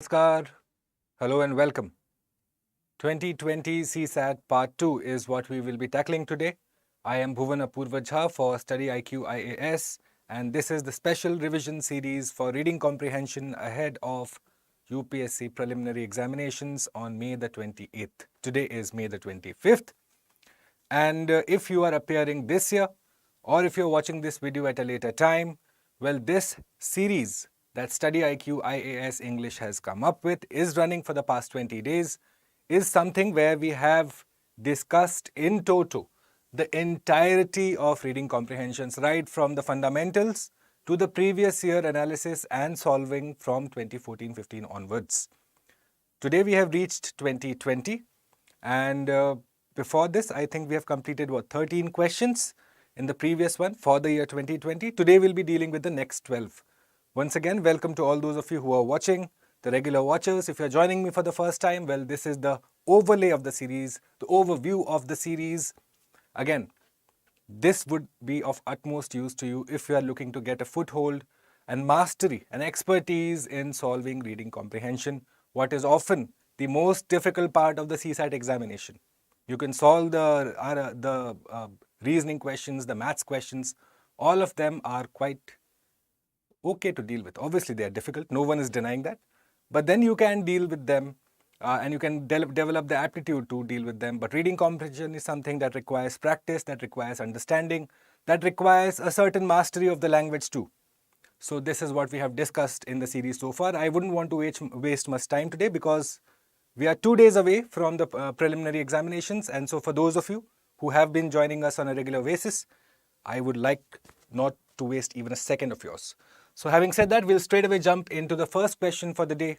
Namaskar. Hello and welcome. 2020 CSAT Part 2 is what we will be tackling today. I am Bhuvan Apurva Jha for StudyIQ IAS, and this is the special revision series for reading comprehension ahead of UPSC preliminary examinations on May the 28th. Today is May the 25th. And if you are appearing this year, or if you're watching this video at a later time, well, this series that StudyIQ IAS English has come up with is running for the past 20 days, is something where we have discussed in toto the entirety of reading comprehensions, right from the fundamentals to the previous year analysis and solving from 2014-15 onwards. Today we have reached 2020, and before this I think we have completed 13 questions in the previous one for the year 2020. Today we'll be dealing with the next 12. Once again, welcome to all those of you who are watching, the regular watchers. If you're joining me for the first time, well, this is the overlay of the series, the overview of the series. Again, this would be of utmost use to you if you are looking to get a foothold and mastery and expertise in solving reading comprehension, what is often the most difficult part of the CSAT examination. You can solve the reasoning questions, the maths questions. All of them are quite okay to deal with. Obviously, they are difficult. No one is denying that. But then you can deal with them and you can develop the aptitude to deal with them. But reading comprehension is something that requires practice, that requires understanding, that requires a certain mastery of the language too. So this is what we have discussed in the series so far. I wouldn't want to waste much time today because we are 2 days away from the preliminary examinations. And so for those of you who have been joining us on a regular basis, I would like not to waste even a second of yours. So having said that, we'll straight away jump into the first question for the day.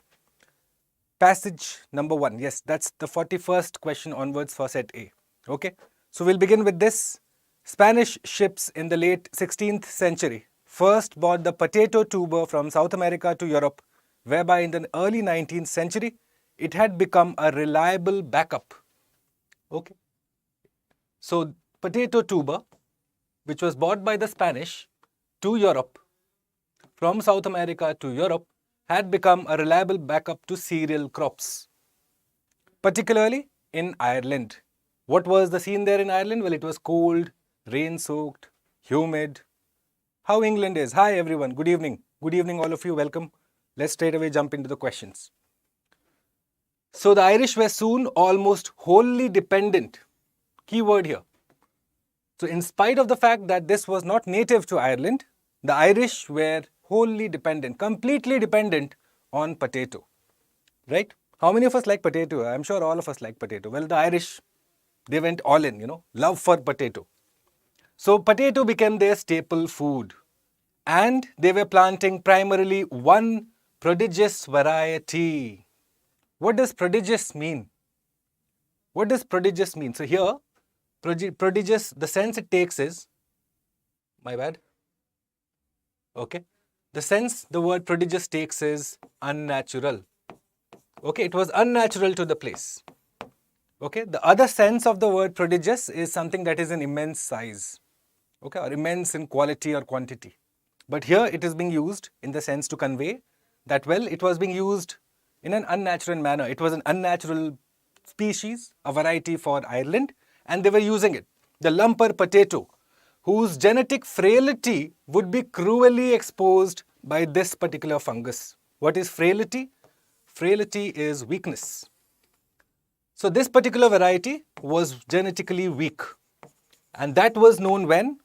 Passage number 1. Yes, that's the 41st question onwards for set A. Okay, so we'll begin with this. Spanish ships in the late 16th century first brought the potato tuber from South America to Europe, whereby in the early 19th century, it had become a reliable backup. Okay, so potato tuber, which was bought by the Spanish to Europe, from South America to Europe, had become a reliable backup to cereal crops, particularly in Ireland. What was the scene there in Ireland? Well, it was cold, rain-soaked, humid. How England is. Hi everyone, good evening. Good evening all of you, welcome. Let's straight away jump into the questions. So the Irish were soon almost wholly dependent. Key word here. So in spite of the fact that this was not native to Ireland, the Irish were wholly dependent, completely dependent on potato, right? How many of us like potato? I'm sure all of us like potato. Well, the Irish, they went all in, love for potato. So potato became their staple food, and they were planting primarily one prodigious variety. What does prodigious mean? What does prodigious mean? So here, prodigious, the sense it takes is, my bad. Okay. The sense the word prodigious takes is unnatural. Okay, it was unnatural to the place. Okay, the other sense of the word prodigious is something that is in immense size. Okay, or immense in quality or quantity. But here it is being used in the sense to convey that, well, it was being used in an unnatural manner. It was an unnatural species, a variety for Ireland, and they were using it. The lumper potato, whose genetic frailty would be cruelly exposed by this particular fungus. What is frailty? Frailty is weakness. So this particular variety was genetically weak. And that was known when?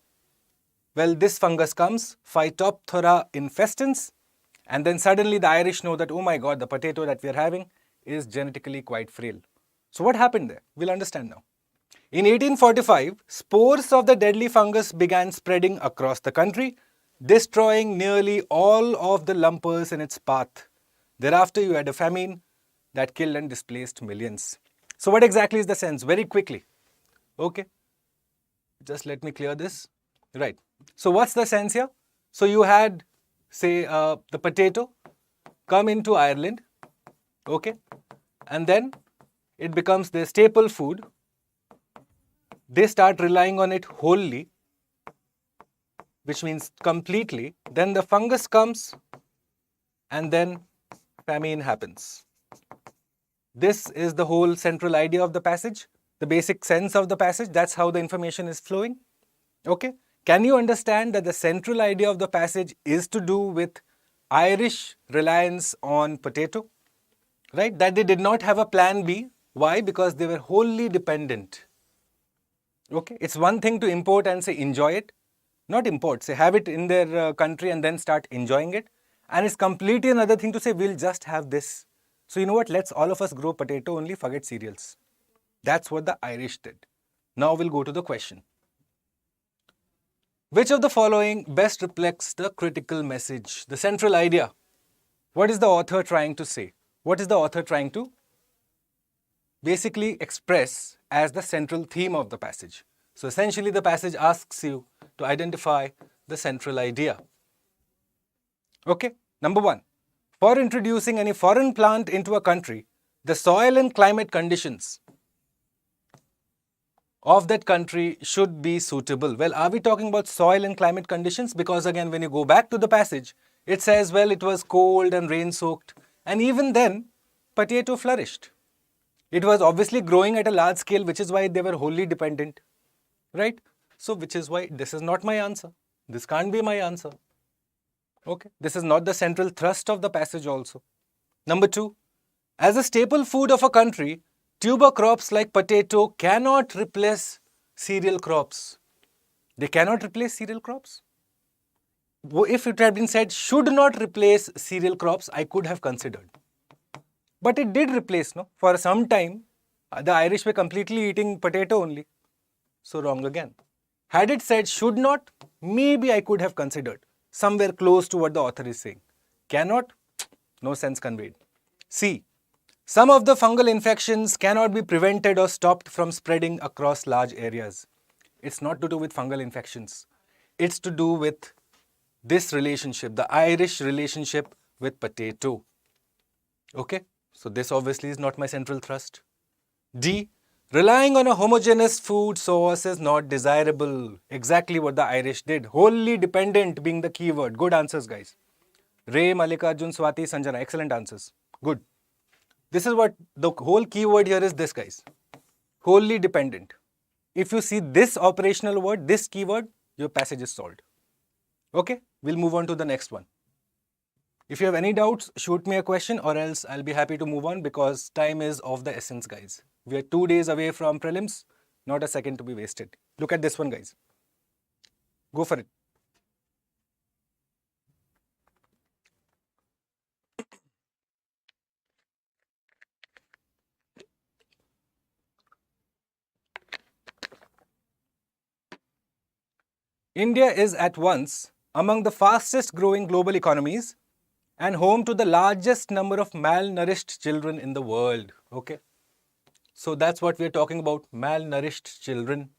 Well, this fungus comes, Phytophthora infestans, and then suddenly the Irish know that, oh my God, the potato that we are having is genetically quite frail. So what happened there? We'll understand now. In 1845, spores of the deadly fungus began spreading across the country, destroying nearly all of the lumpers in its path. Thereafter, you had a famine that killed and displaced millions. So what exactly is the sense? Very quickly. Okay. Just let me clear this. Right. So what's the sense here? So you had, say, the potato come into Ireland. Okay. And then it becomes their staple food. They start relying on it wholly, which means completely. Then the fungus comes, and then famine happens. This is the whole central idea of the passage, the basic sense of the passage. That's how the information is flowing. Okay. Can you understand that the central idea of the passage is to do with Irish reliance on potato? Right? That they did not have a plan B. Why? Because they were wholly dependent. Okay. It's one thing to import and say enjoy it. Not import, say have it in their country and then start enjoying it. And it's completely another thing to say we'll just have this. So you know what? Let's all of us grow potato only, forget cereals. That's what the Irish did. Now we'll go to the question. Which of the following best reflects the critical message, the central idea? What is the author trying to say? What is the author trying to basically express as the central theme of the passage? So essentially the passage asks you to identify the central idea. Okay, number one, for introducing any foreign plant into a country, the soil and climate conditions of that country should be suitable. Well, are we talking about soil and climate conditions? Because again, when you go back to the passage, it says, well, it was cold and rain-soaked. And even then, potato flourished. It was obviously growing at a large scale, which is why they were wholly dependent. Right? So, which is why this is not my answer. This can't be my answer. Okay. This is not the central thrust of the passage also. Number two, as a staple food of a country, tuber crops like potato cannot replace cereal crops. They cannot replace cereal crops. If it had been said should not replace cereal crops, I could have considered. But it did replace, no? For some time, the Irish were completely eating potato only. So wrong again. Had it said should not, maybe I could have considered. Somewhere close to what the author is saying. Cannot, no sense conveyed. C. Some of the fungal infections cannot be prevented or stopped from spreading across large areas. It's not to do with fungal infections. It's to do with this relationship, the Irish relationship with potato. Okay, so this obviously is not my central thrust. D. Relying on a homogeneous food source is not desirable. Exactly what the Irish did. Wholly dependent being the key word. Good answers, guys. Ray, Mallikarjun, Swati, Sanjana. Excellent answers. Good. This is what the whole key word here is this, guys. Wholly dependent. If you see this operational word, this keyword, your passage is solved. Okay, we'll move on to the next one. If you have any doubts, shoot me a question or else I'll be happy to move on because time is of the essence, guys. We are 2 days away from prelims, not a second to be wasted. Look at this one, guys. Go for it. India is at once among the fastest growing global economies and home to the largest number of malnourished children in the world. Okay. So that's what we're talking about, malnourished children.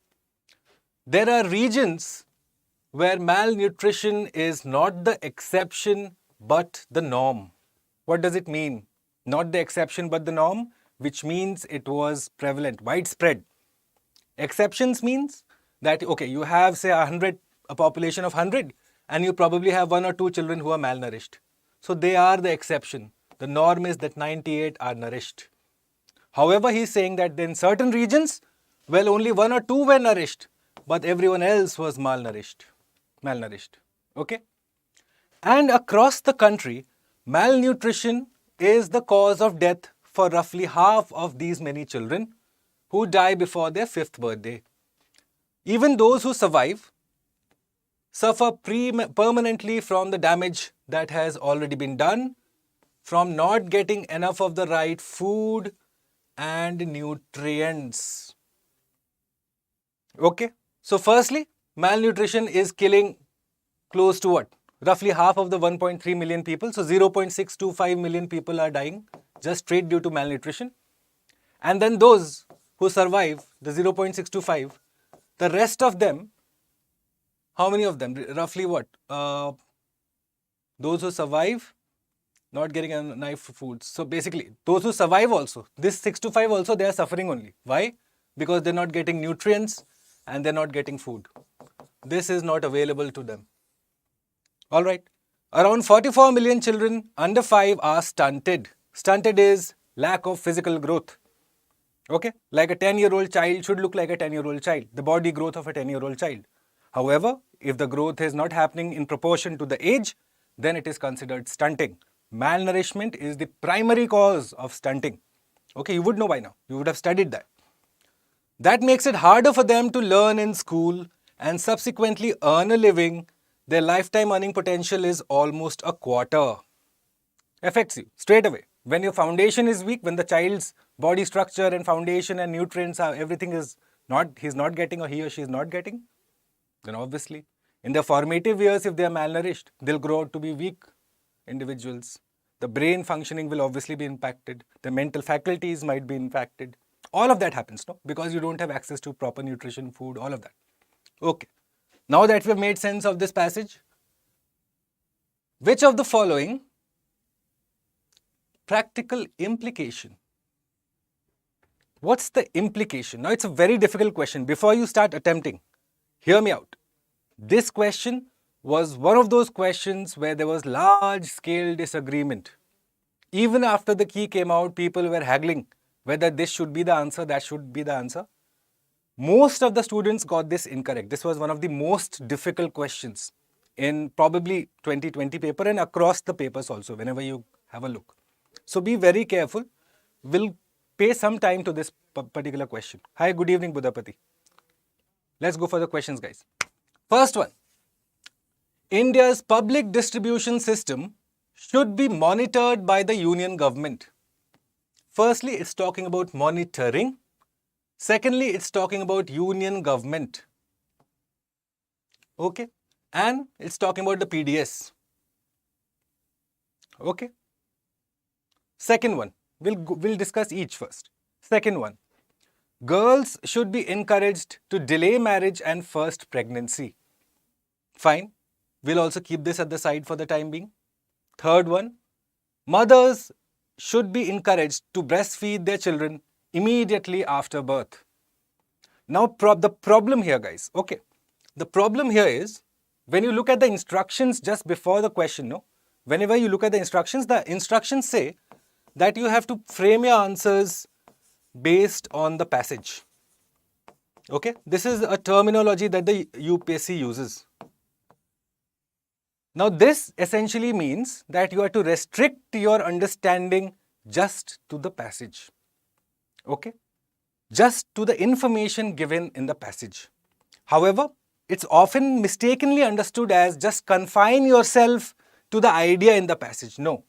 There are regions where malnutrition is not the exception but the norm. What does it mean? Not the exception but the norm, which means it was prevalent, widespread. Exceptions means that, okay, you have say a population of 100 and you probably have 1 or 2 children who are malnourished. So they are the exception. The norm is that 98 are nourished. However, he is saying that in certain regions, well, only 1 or 2 were nourished, but everyone else was malnourished. Okay? And across the country, malnutrition is the cause of death for roughly half of these many children who die before their 5th birthday. Even those who survive suffer permanently from the damage that has already been done from not getting enough of the right food and nutrients. Okay, so firstly, malnutrition is killing close to what? Roughly half of the 1.3 million people. So 0.625 million people are dying just straight due to malnutrition. And then those who survive, the 0.625, the rest of them, how many of them? Roughly what? Those who survive, not getting enough food. So basically, those who survive also, this 6 to 5 also, they are suffering only. Why? Because they're not getting nutrients and they're not getting food. This is not available to them. Alright. Around 44 million children under 5 are stunted. Stunted is lack of physical growth. Okay, like a 10-year-old child should look like a 10-year-old child, the body growth of a 10-year-old child. However, if the growth is not happening in proportion to the age, then it is considered stunting. Malnourishment is the primary cause of stunting. Okay, you would know by now. You would have studied that. That makes it harder for them to learn in school and subsequently earn a living. Their lifetime earning potential is almost a quarter. Affects you straight away. When your foundation is weak, when the child's body structure and foundation and nutrients are everything is not, he's not getting or he or she is not getting, then obviously in their formative years, if they are malnourished, they'll grow out to be weak individuals. The brain functioning will obviously be impacted. The mental faculties might be impacted. All of that happens, no? Because you don't have access to proper nutrition, food, all of that. Okay. Now that we've made sense of this passage, which of the following practical implication? What's the implication? Now it's a very difficult question. Before you start attempting, hear me out. This question was one of those questions where there was large scale disagreement. Even after the key came out, people were haggling whether this should be the answer, that should be the answer. Most of the students got this incorrect. This was one of the most difficult questions in probably 2020 paper and across the papers also, whenever you have a look. So be very careful. We'll pay some time to this particular question. Hi, good evening, Buddhapati. Let's go for the questions, guys. First one. India's public distribution system should be monitored by the union government. Firstly, it's talking about monitoring. Secondly, it's talking about union government. Okay. And it's talking about the PDS. Okay. Second one, we'll discuss each first. Second one, girls should be encouraged to delay marriage and first pregnancy. Fine. We'll also keep this at the side for the time being. Third one, mothers should be encouraged to breastfeed their children immediately after birth. Now, the problem here, guys, okay, the problem here is when you look at the instructions just before the question, no, whenever you look at the instructions say that you have to frame your answers based on the passage. Okay, this is a terminology that the UPSC uses. Now, this essentially means that you are to restrict your understanding just to the passage. Okay, just to the information given in the passage. However, it's often mistakenly understood as just confine yourself to the idea in the passage. No,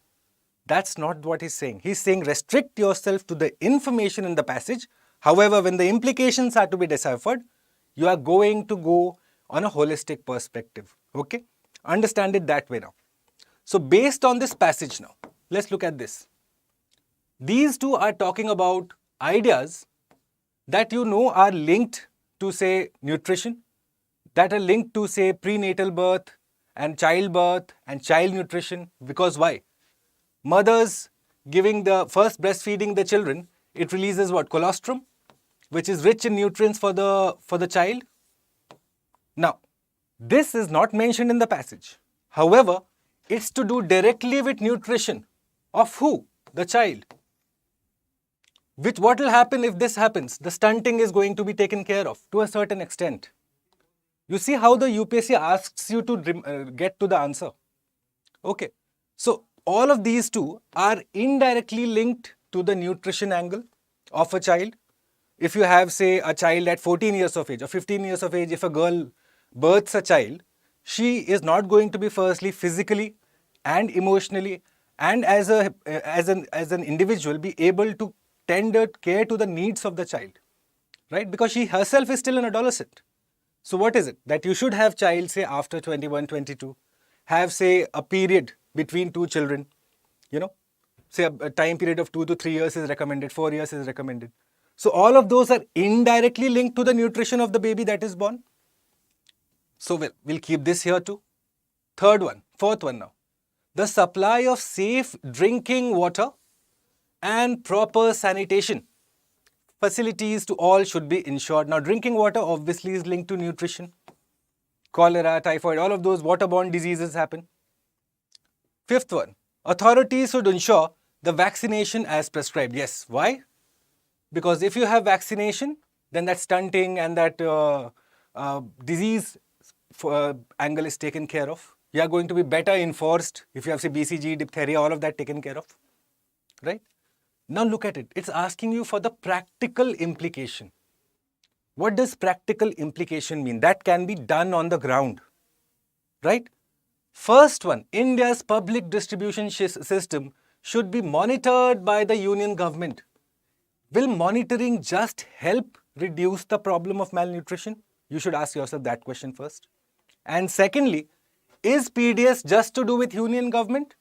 that's not what he's saying. He's saying restrict yourself to the information in the passage. However, when the implications are to be deciphered, you are going to go on a holistic perspective. Okay, understand it that way now. So based on this passage now, let's look at this. These two are talking about ideas that you know are linked to, say, nutrition, that are linked to, say, prenatal birth and childbirth and child nutrition. Because why? Mothers giving the first breastfeeding the children, it releases what? Colostrum, which is rich in nutrients for the child. Now, this is not mentioned in the passage. However, it's to do directly with nutrition of who? The child. What will happen if this happens? The stunting is going to be taken care of to a certain extent. You see how the UPSC asks you to get to the answer. Okay. So, all of these two are indirectly linked to the nutrition angle of a child. If you have, say, a child at 14 years of age or 15 years of age, if a girl births a child, she is not going to be firstly physically and emotionally and as an individual be able to tender care to the needs of the child, right? Because she herself is still an adolescent. So what is it? That you should have child, say, after 21, 22, have, say, a period between two children, you know, say a time period of 2 to 3 years is recommended, 4 years is recommended. So all of those are indirectly linked to the nutrition of the baby that is born. So we'll keep this here too. Fourth one now. The supply of safe drinking water and proper sanitation facilities to all should be ensured. Now, drinking water obviously is linked to nutrition. Cholera, typhoid, all of those waterborne diseases happen. Fifth one, authorities should ensure the vaccination as prescribed. Yes, why? Because if you have vaccination, then that stunting and that disease angle is taken care of. You are going to be better enforced if you have, say, BCG, diphtheria, all of that taken care of, right? Now look at it. It's asking you for the practical implication. What does practical implication mean? That can be done on the ground, right? First one, India's public distribution system should be monitored by the union government. Will monitoring just help reduce the problem of malnutrition? You should ask yourself that question first. And secondly, is PDS just to do with union government?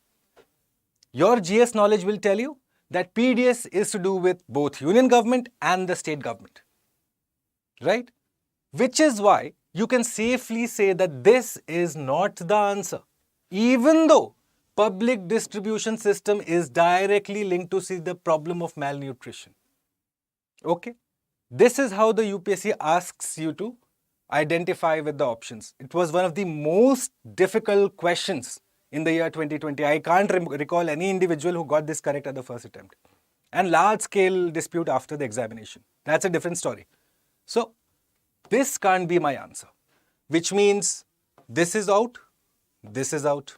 Your GS knowledge will tell you that PDS is to do with both union government and the state government, right? Which is why you can safely say that this is not the answer, even though public distribution system is directly linked to see the problem of malnutrition. Okay, this is how the UPSC asks you to identify with the options. It was one of the most difficult questions in the year 2020. I can't recall any individual who got this correct at the first attempt. And large scale dispute after the examination. That's a different story. So, this can't be my answer, which means this is out, this is out.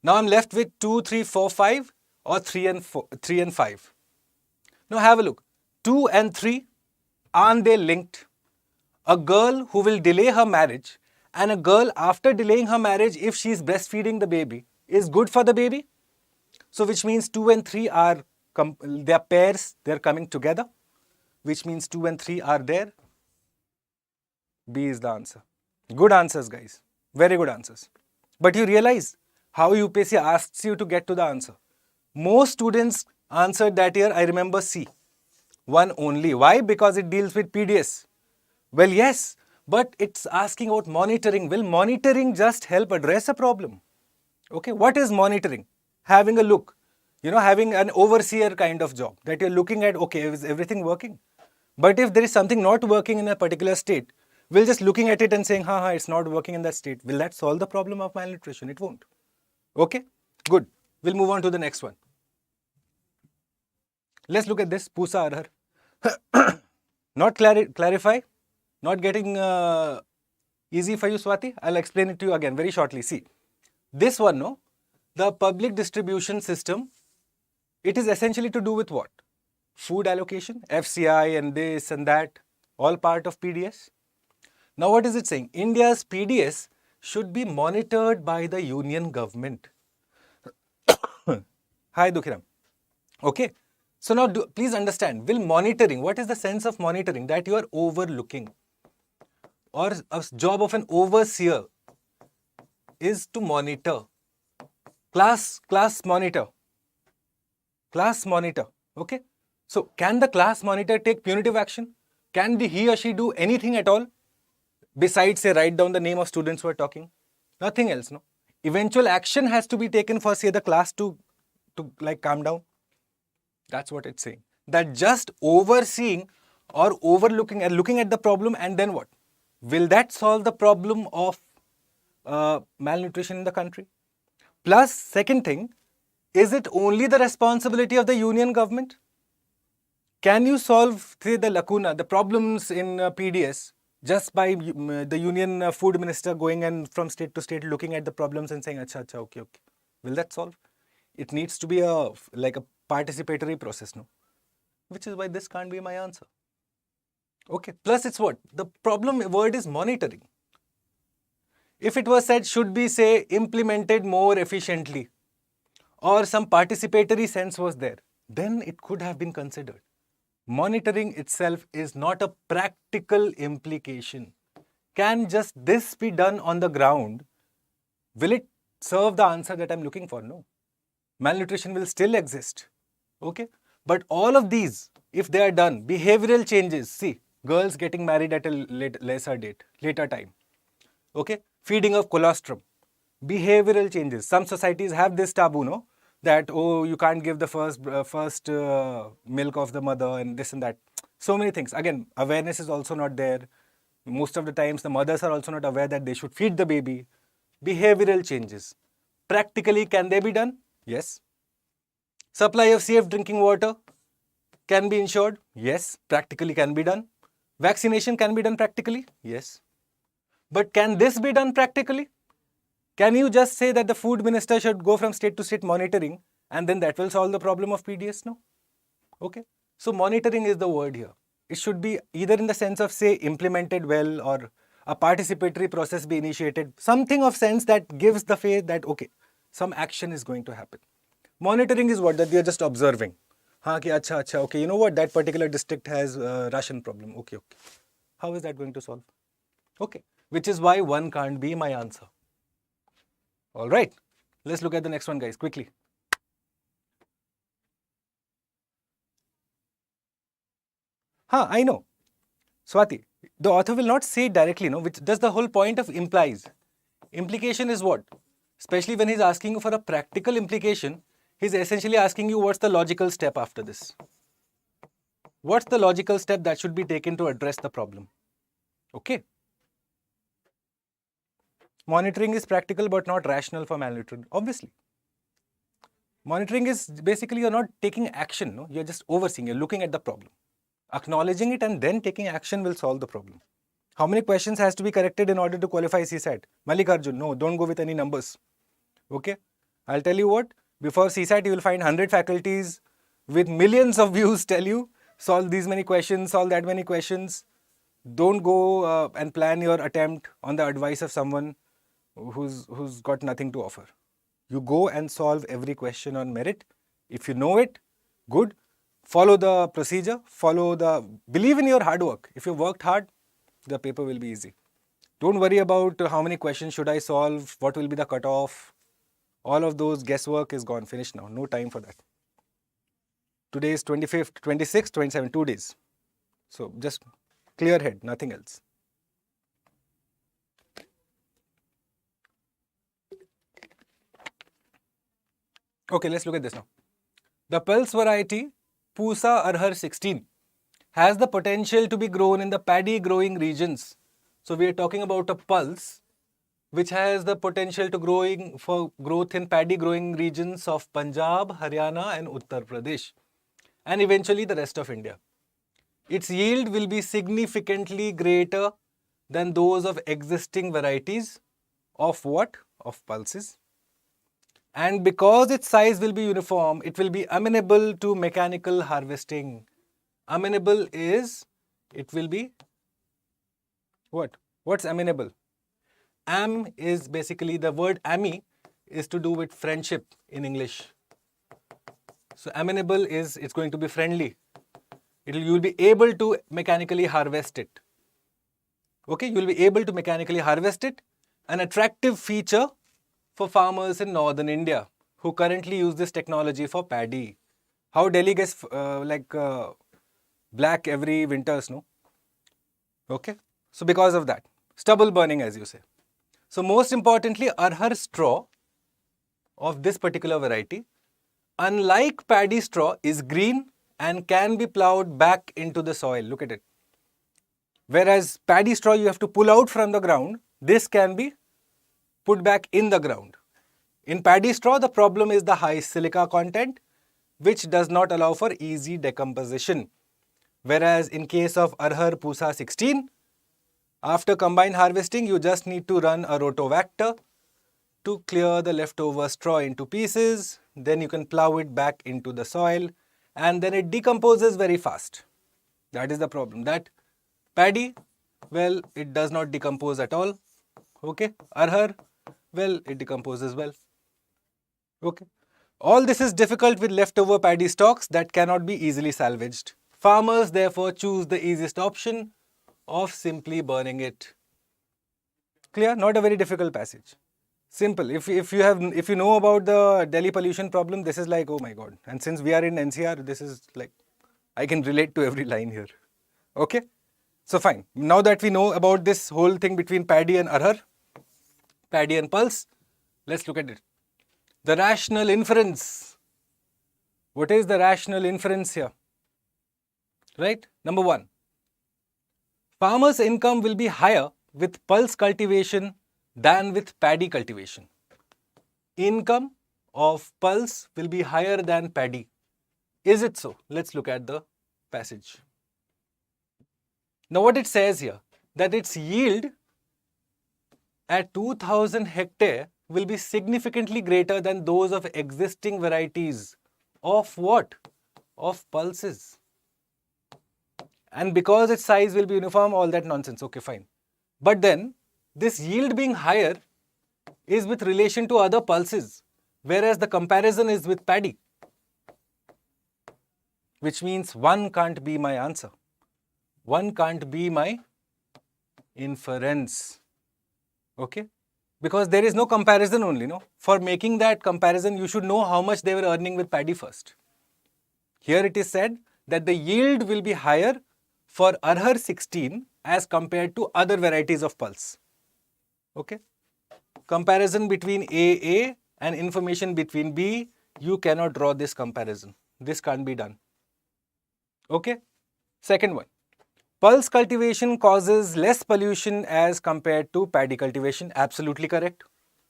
Now I'm left with 2, 3, 4, 5 or 3 and 5. Now have a look. 2 and 3, aren't they linked? A girl who will delay her marriage and a girl after delaying her marriage, if she is breastfeeding the baby, is good for the baby. So which means 2 and 3 are they are pairs, they are coming together, which means 2 and 3 are there. B is the answer. Good answers, guys. Very good answers. But you realize how UPSC asks you to get to the answer. Most students answered that year, I remember C. One only. Why? Because it deals with PDS. Well, yes, but it's asking about monitoring. Will monitoring just help address a problem? Okay, what is monitoring? Having a look. Having an overseer kind of job that you're looking at, okay, is everything working? But if there is something not working in a particular state, we're just looking at it and saying, it's not working in that state. Will that solve the problem of malnutrition? It won't. Okay, good. We'll move on to the next one. Let's look at this. Pusa Arhar. Not clarify. Not getting easy for you, Swati? I'll explain it to you again very shortly. See, this one, no? The public distribution system, it is essentially to do with what? Food allocation, FCI and this and that, all part of PDS. Now what is it saying? India's PDS should be monitored by the union government. Hi, Dukhiram. Okay. So now please understand, will monitoring, what is the sense of monitoring? That you are overlooking. Or a job of an overseer is to monitor. Class monitor. Class monitor. Okay. So can the class monitor take punitive action? Can he or she do anything at all? Besides, say, write down the name of students who are talking? Nothing else, no? Eventual action has to be taken for, say, the class to like calm down. That's what it's saying. That just overseeing or overlooking and looking at the problem and then what? Will that solve the problem of malnutrition in the country? Plus, second thing, is it only the responsibility of the union government? Can you solve, say, the lacuna, the problems in PDS just by the union food minister going and from state to state looking at the problems and saying, acha, okay. Will that solve? It needs to be a participatory process, no? Which is why this can't be my answer. Okay, plus it's what? The problem word is monitoring. If it was said should be, say, implemented more efficiently or some participatory sense was there, then it could have been considered. Monitoring itself is not a practical implication. Can just this be done on the ground? Will it serve the answer that I'm looking for? No. Malnutrition will still exist. Okay. But all of these, if they are done, behavioral changes, see, girls getting married at a later time. Okay. Feeding of colostrum, behavioral changes. Some societies have this taboo, no? That, oh, you can't give the first milk of the mother and this and that. So many things. Again, awareness is also not there. Most of the times, the mothers are also not aware that they should feed the baby. Behavioral changes. Practically, can they be done? Yes. Supply of safe drinking water can be ensured? Yes. Practically can be done. Vaccination can be done practically? Yes. But can this be done practically? Can you just say that the food minister should go from state to state monitoring and then that will solve the problem of PDS? No. Okay. So monitoring is the word here. It should be either in the sense of, say, implemented well, or a participatory process be initiated. Something of sense that gives the faith that, okay, some action is going to happen. Monitoring is what? That we are just observing. Okay, you know what? That particular district has a ration problem. Okay. How is that going to solve? Okay. Which is why one can't be my answer. All right. Let's look at the next one, guys, quickly. I know. Swati, the author will not say it directly, no, which does the whole point of implies. Implication is what? Especially when he's asking you for a practical implication, he's essentially asking you what's the logical step after this. What's the logical step that should be taken to address the problem? Okay. Monitoring is practical but not rational for malnutrition, obviously. Monitoring is basically you're not taking action, no? You're just overseeing, you're looking at the problem. Acknowledging it and then taking action will solve the problem. How many questions has to be corrected in order to qualify CSAT? Mallikarjun, no, don't go with any numbers. Okay? I'll tell you what, before CSAT you will find 100 faculties with millions of views tell you, solve these many questions, solve that many questions. Don't go and plan your attempt on the advice of someone who's got nothing to offer. You go and solve every question on merit. If you know it, good. Follow the procedure, believe in your hard work. If you worked hard, the paper will be easy. Don't worry about how many questions should I solve, what will be the cutoff. All of those guesswork is gone, finished now, no time for that. Today is 25th, 26th, 27th, 2 days. So just clear head, nothing else. Okay, let's look at this now. The pulse variety Pusa Arhar 16 has the potential to be grown in the paddy growing regions. So we are talking about a pulse which has the potential to growth in paddy growing regions of Punjab, Haryana and Uttar Pradesh, and eventually the rest of India. Its yield will be significantly greater than those of existing varieties of what? Of pulses. And because its size will be uniform, it will be amenable to mechanical harvesting. Amenable is, it will be what? What's amenable? Am is basically, the word ami is to do with friendship in English. So amenable is, it's going to be friendly. You will be able to mechanically harvest it. Okay, you will be able to mechanically harvest it. An attractive feature for farmers in northern India who currently use this technology for paddy. How Delhi gets black every winters, no? Okay, so because of that, stubble burning, as you say. So most importantly, Arhar straw of this particular variety, unlike paddy straw, is green and can be ploughed back into the soil. Look at it. Whereas paddy straw you have to pull out from the ground, this can be put back in the ground. In paddy straw, the problem is the high silica content, which does not allow for easy decomposition. Whereas in case of Arhar Pusa 16, after combine harvesting, you just need to run a rotovactor to clear the leftover straw into pieces. Then you can plow it back into the soil and then it decomposes very fast. That is the problem. That paddy, well, it does not decompose at all. Okay. Arhar, well, it decomposes well. Okay. All this is difficult with leftover paddy stocks that cannot be easily salvaged. Farmers therefore choose the easiest option of simply burning it. Clear? Not a very difficult passage. Simple. If you know about the Delhi pollution problem, this is like, oh my God. And since we are in NCR, this is like, I can relate to every line here. Okay? So fine. Now that we know about this whole thing between paddy and Arhar, paddy and pulse, let's look at it. The rational inference. What is the rational inference here? Right? Number one, farmers' income will be higher with pulse cultivation than with paddy cultivation. income of pulse will be higher than paddy. Is it so? Let's look at the passage. Now what it says here, that its yield at 2000 hectare will be significantly greater than those of existing varieties of what? Of pulses. And because its size will be uniform, all that nonsense, okay, fine. But then, this yield being higher is with relation to other pulses, whereas the comparison is with paddy. Which means 1 can't be my answer. 1 can't be my inference. Okay? Because there is no comparison only, no? For making that comparison, you should know how much they were earning with paddy first. Here it is said that the yield will be higher for Arhar 16 as compared to other varieties of pulse. Okay? Comparison between A and information between B, you cannot draw this comparison. This can't be done. Okay? Second one. Pulse cultivation causes less pollution as compared to paddy cultivation. Absolutely correct.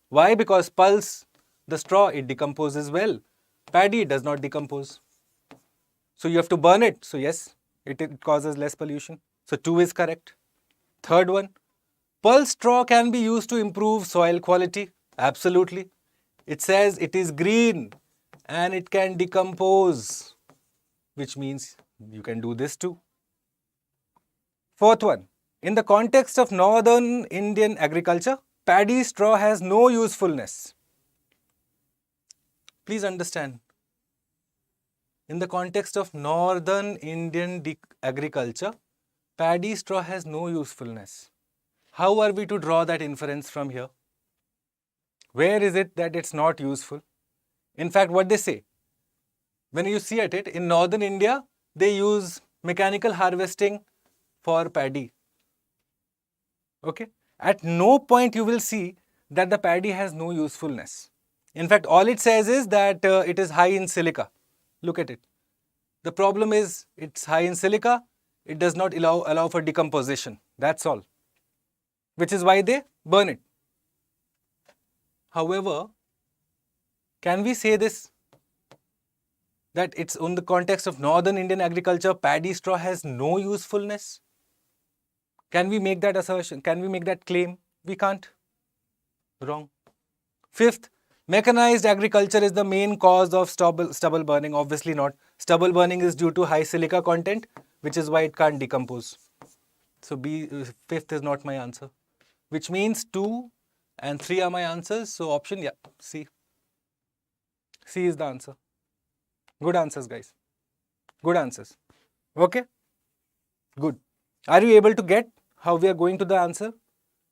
Why? Because pulse, the straw, it decomposes well. Paddy does not decompose. So you have to burn it. So yes, it causes less pollution. So 2 is correct. Third one. Pulse straw can be used to improve soil quality. Absolutely. It says it is green and it can decompose, which means you can do this too. Fourth one, in the context of northern Indian agriculture, paddy straw has no usefulness. Please understand, in the context of northern Indian agriculture, paddy straw has no usefulness. How are we to draw that inference from here? Where is it that it's not useful? In fact, what they say, when you see at it, in northern India, they use mechanical harvesting for paddy. Okay? At no point you will see that the paddy has no usefulness. In fact, all it says is that it is high in silica. Look at it. The problem is it's high in silica. It does not allow for decomposition. That's all. Which is why they burn it. However, can we say this? That it's in the context of northern Indian agriculture, paddy straw has no usefulness? Can we make that assertion? Can we make that claim? We can't. Wrong. Fifth, mechanized agriculture is the main cause of stubble burning. Obviously not. Stubble burning is due to high silica content, which is why it can't decompose. So fifth is not my answer. Which means 2 and 3 are my answers. So option, yeah, C. C is the answer. Good answers, guys. Good answers. Okay? Good. Are you able to get how we are going to the answer?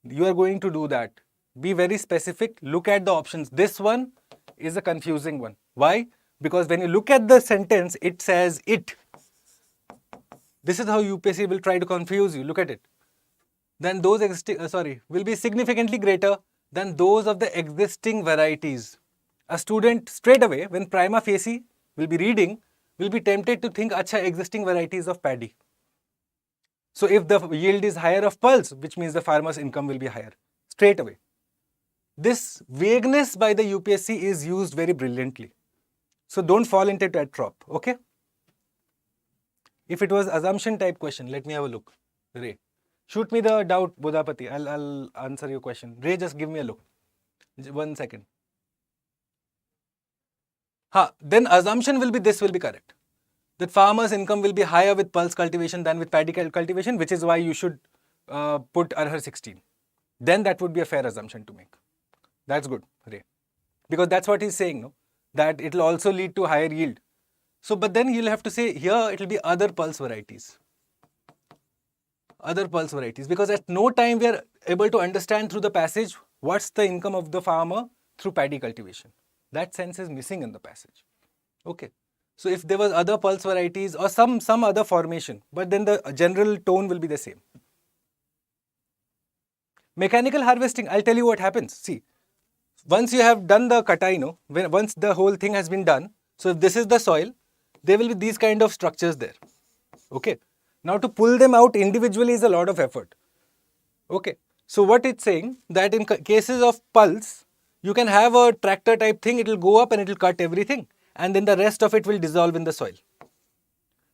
You are going to do that. Be very specific. Look at the options. This one is a confusing one. Why? Because when you look at the sentence, it says it. This is how UPSC will try to confuse you. Look at it. Then those will be significantly greater than those of the existing varieties. A student straight away, when prima facie will be reading, will be tempted to think, acha, existing varieties of paddy. So if the yield is higher of pulse, which means the farmer's income will be higher. Straight away. This vagueness by the UPSC is used very brilliantly. So don't fall into that trap, okay? If it was assumption type question, let me have a look. Ray, shoot me the doubt, Budapati. I'll answer your question. Ray, just give me a look. 1 second. Then assumption will be this will be correct. That farmer's income will be higher with pulse cultivation than with paddy cultivation, which is why you should put Arhar 16. Then that would be a fair assumption to make. That's good, Ray. Because that's what he's saying, no? That it will also lead to higher yield. So, but then you'll have to say here it will be other pulse varieties. Other pulse varieties. Because at no time we are able to understand through the passage what's the income of the farmer through paddy cultivation. That sense is missing in the passage. Okay. So if there was other pulse varieties or some other formation, but then the general tone will be the same. Mechanical harvesting, I'll tell you what happens. See, once you have done the katai, once the whole thing has been done, so if this is the soil, there will be these kind of structures there. Okay. Now to pull them out individually is a lot of effort. Okay. So what it's saying, that in cases of pulse, You can have a tractor type thing, it will go up and it will cut everything, and then the rest of it will dissolve in the soil.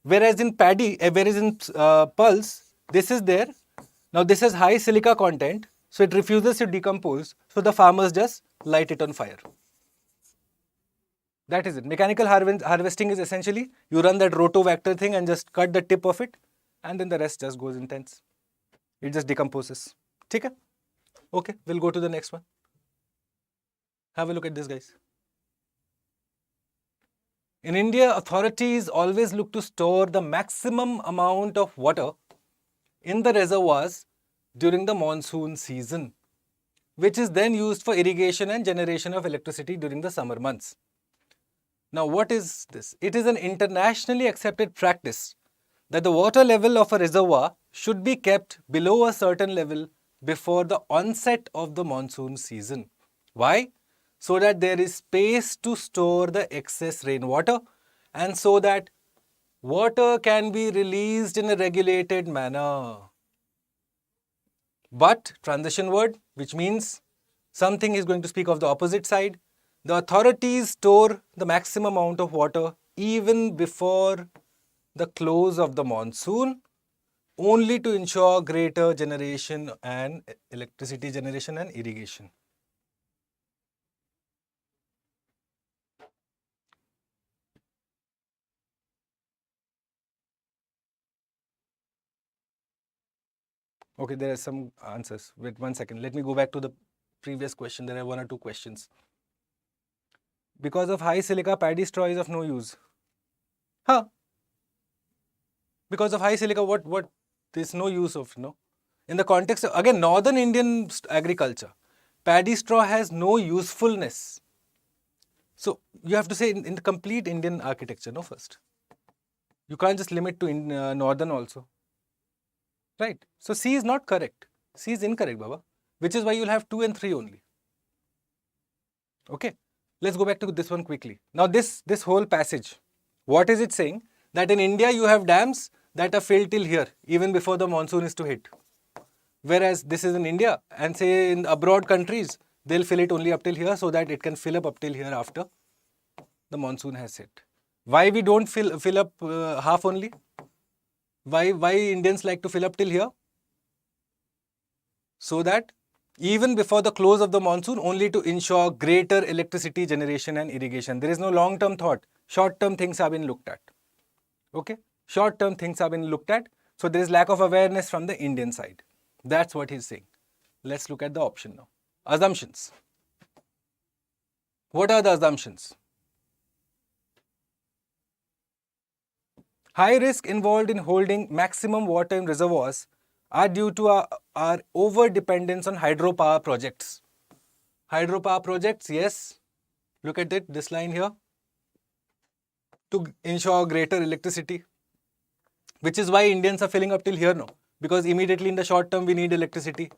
Whereas in pulse, this is there. Now this has high silica content, so it refuses to decompose. So the farmers just light it on fire. That is it. Mechanical harvesting is essentially you run that rotovector thing and just cut the tip of it, and then the rest just goes in tents. It just decomposes. Okay? Okay, we'll go to the next one. Have a look at this, guys. In India, authorities always look to store the maximum amount of water in the reservoirs during the monsoon season, which is then used for irrigation and generation of electricity during the summer months. Now, what is this? It is an internationally accepted practice that the water level of a reservoir should be kept below a certain level before the onset of the monsoon season. Why? So that there is space to store the excess rainwater and so that water can be released in a regulated manner. But, transition word, which means something is going to speak of the opposite side. The authorities store the maximum amount of water even before the close of the monsoon, only to ensure greater generation and electricity generation and irrigation. Okay, there are some answers. Wait 1 second. Let me go back to the previous question. There are 1 or 2 questions. Because of high silica, paddy straw is of no use. Huh? Because of high silica, what? There's no use of, no? In the context of, again, northern Indian agriculture, paddy straw has no usefulness. So, you have to say in the complete Indian architecture, no, first. You can't just limit to northern also. Right? So, C is not correct. C is incorrect, Baba. Which is why you'll have 2 and 3 only. Okay? Let's go back to this one quickly. Now, this whole passage, what is it saying? That in India, you have dams that are filled till here, even before the monsoon is to hit. Whereas this is in India, and say in abroad countries, they'll fill it only up till here so that it can fill up till here after the monsoon has hit. Why we don't fill up half only? Why Indians like to fill up till here? So that even before the close of the monsoon, only to ensure greater electricity generation and irrigation. There is no long-term thought. Short-term things have been looked at. Okay? Short-term things have been looked at. So there is lack of awareness from the Indian side. That's what he's saying. Let's look at the option now. Assumptions. What are the assumptions? High risk involved in holding maximum water in reservoirs are due to our over-dependence on hydropower projects. Hydropower projects, yes. Look at it, this line here. To ensure greater electricity. Which is why Indians are filling up till here now. Because immediately in the short term, we need electricity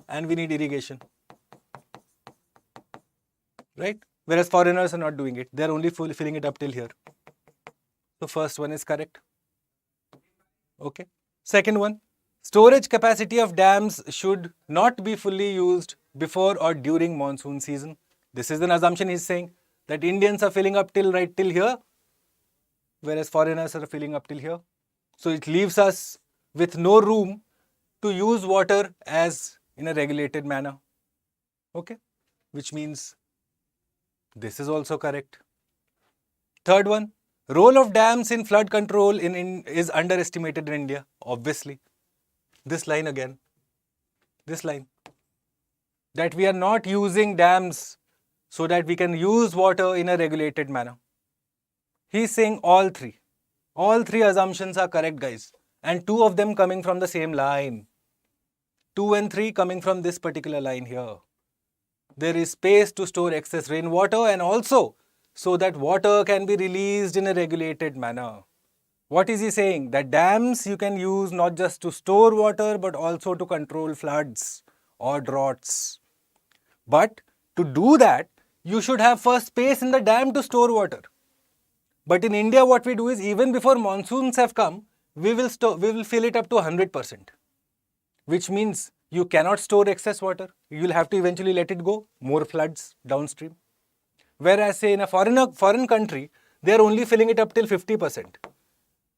and we need irrigation. Right? Whereas foreigners are not doing it. They are only filling it up till here. So first one is correct. Okay. Second one, storage capacity of dams should not be fully used before or during monsoon season. This is an assumption he's saying that Indians are filling up till here, whereas foreigners are filling up till here. So it leaves us with no room to use water as in a regulated manner. Okay. Which means this is also correct. Third one, role of dams in flood control is underestimated in India, obviously. This line again. This line. That we are not using dams so that we can use water in a regulated manner. He's saying all three. All three assumptions are correct, guys. And 2 of them coming from the same line. 2 and 3 coming from this particular line here. There is space to store excess rainwater and also so that water can be released in a regulated manner. What is he saying? That dams you can use not just to store water but also to control floods or droughts. But to do that, you should have first space in the dam to store water. But in India, what we do is even before monsoons have come, we will fill it up to 100%. Which means You cannot store excess water. You'll have to eventually let it go. More floods downstream. Whereas, say, in a foreign country, they are only filling it up till 50%.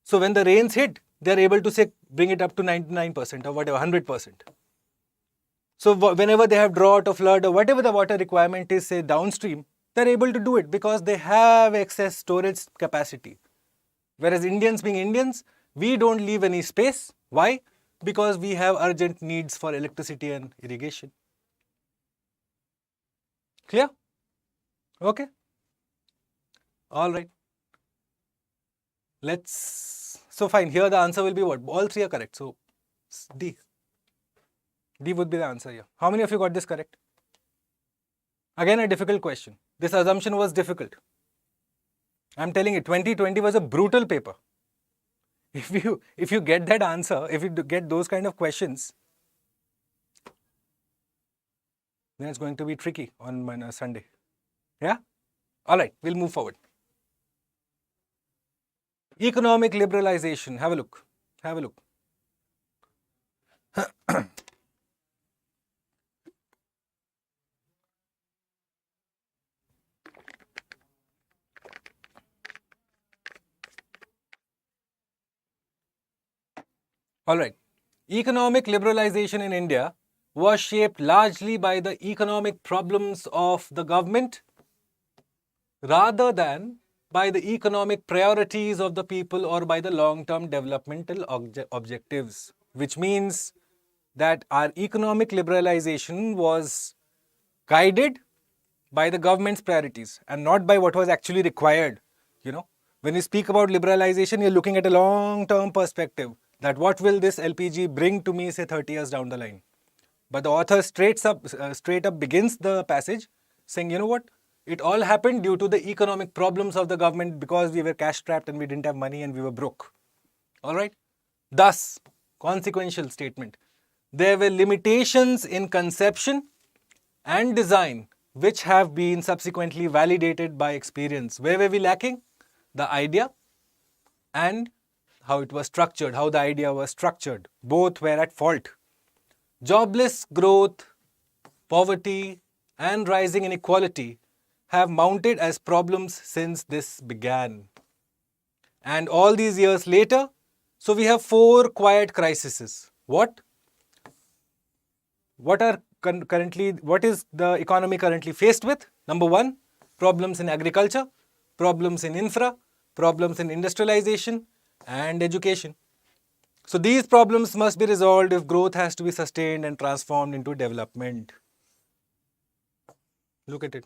So when the rains hit, they are able to, say, bring it up to 99% or whatever, 100%. So whenever they have drought or flood or whatever the water requirement is, say, downstream, they're able to do it because they have excess storage capacity. Whereas Indians being Indians, we don't leave any space. Why? Because we have urgent needs for electricity and irrigation. Clear? Okay. All right. So fine, here the answer will be what? All three are correct. So D. D would be the answer here. How many of you got this correct? Again, a difficult question. This assumption was difficult. I'm telling you, 2020 was a brutal paper. If you get that answer, if you get those kind of questions, then it's going to be tricky on Sunday. Yeah? All right, we'll move forward. Economic liberalization. Have a look. Have a look. All right. Economic liberalization in India was shaped largely by the economic problems of the government rather than by the economic priorities of the people or by the long-term developmental objectives, which means that our economic liberalization was guided by the government's priorities and not by what was actually required. When you speak about liberalization, you're looking at a long-term perspective, that what will this LPG bring to me, say, 30 years down the line. But the author straight up begins the passage saying, you know what? It all happened due to the economic problems of the government because we were cash strapped and we didn't have money and we were broke. All right? Thus, consequential statement, there were limitations in conception and design which have been subsequently validated by experience. Where were we lacking? The idea and how it was structured, how the idea was structured. Both were at fault. Jobless growth, poverty, and rising inequality have mounted as problems since this began. And all these years later, so we have 4 quiet crises. What is the economy currently faced with? Number 1, problems in agriculture, problems in infra, problems in industrialization, and education. So these problems must be resolved if growth has to be sustained and transformed into development. Look at it.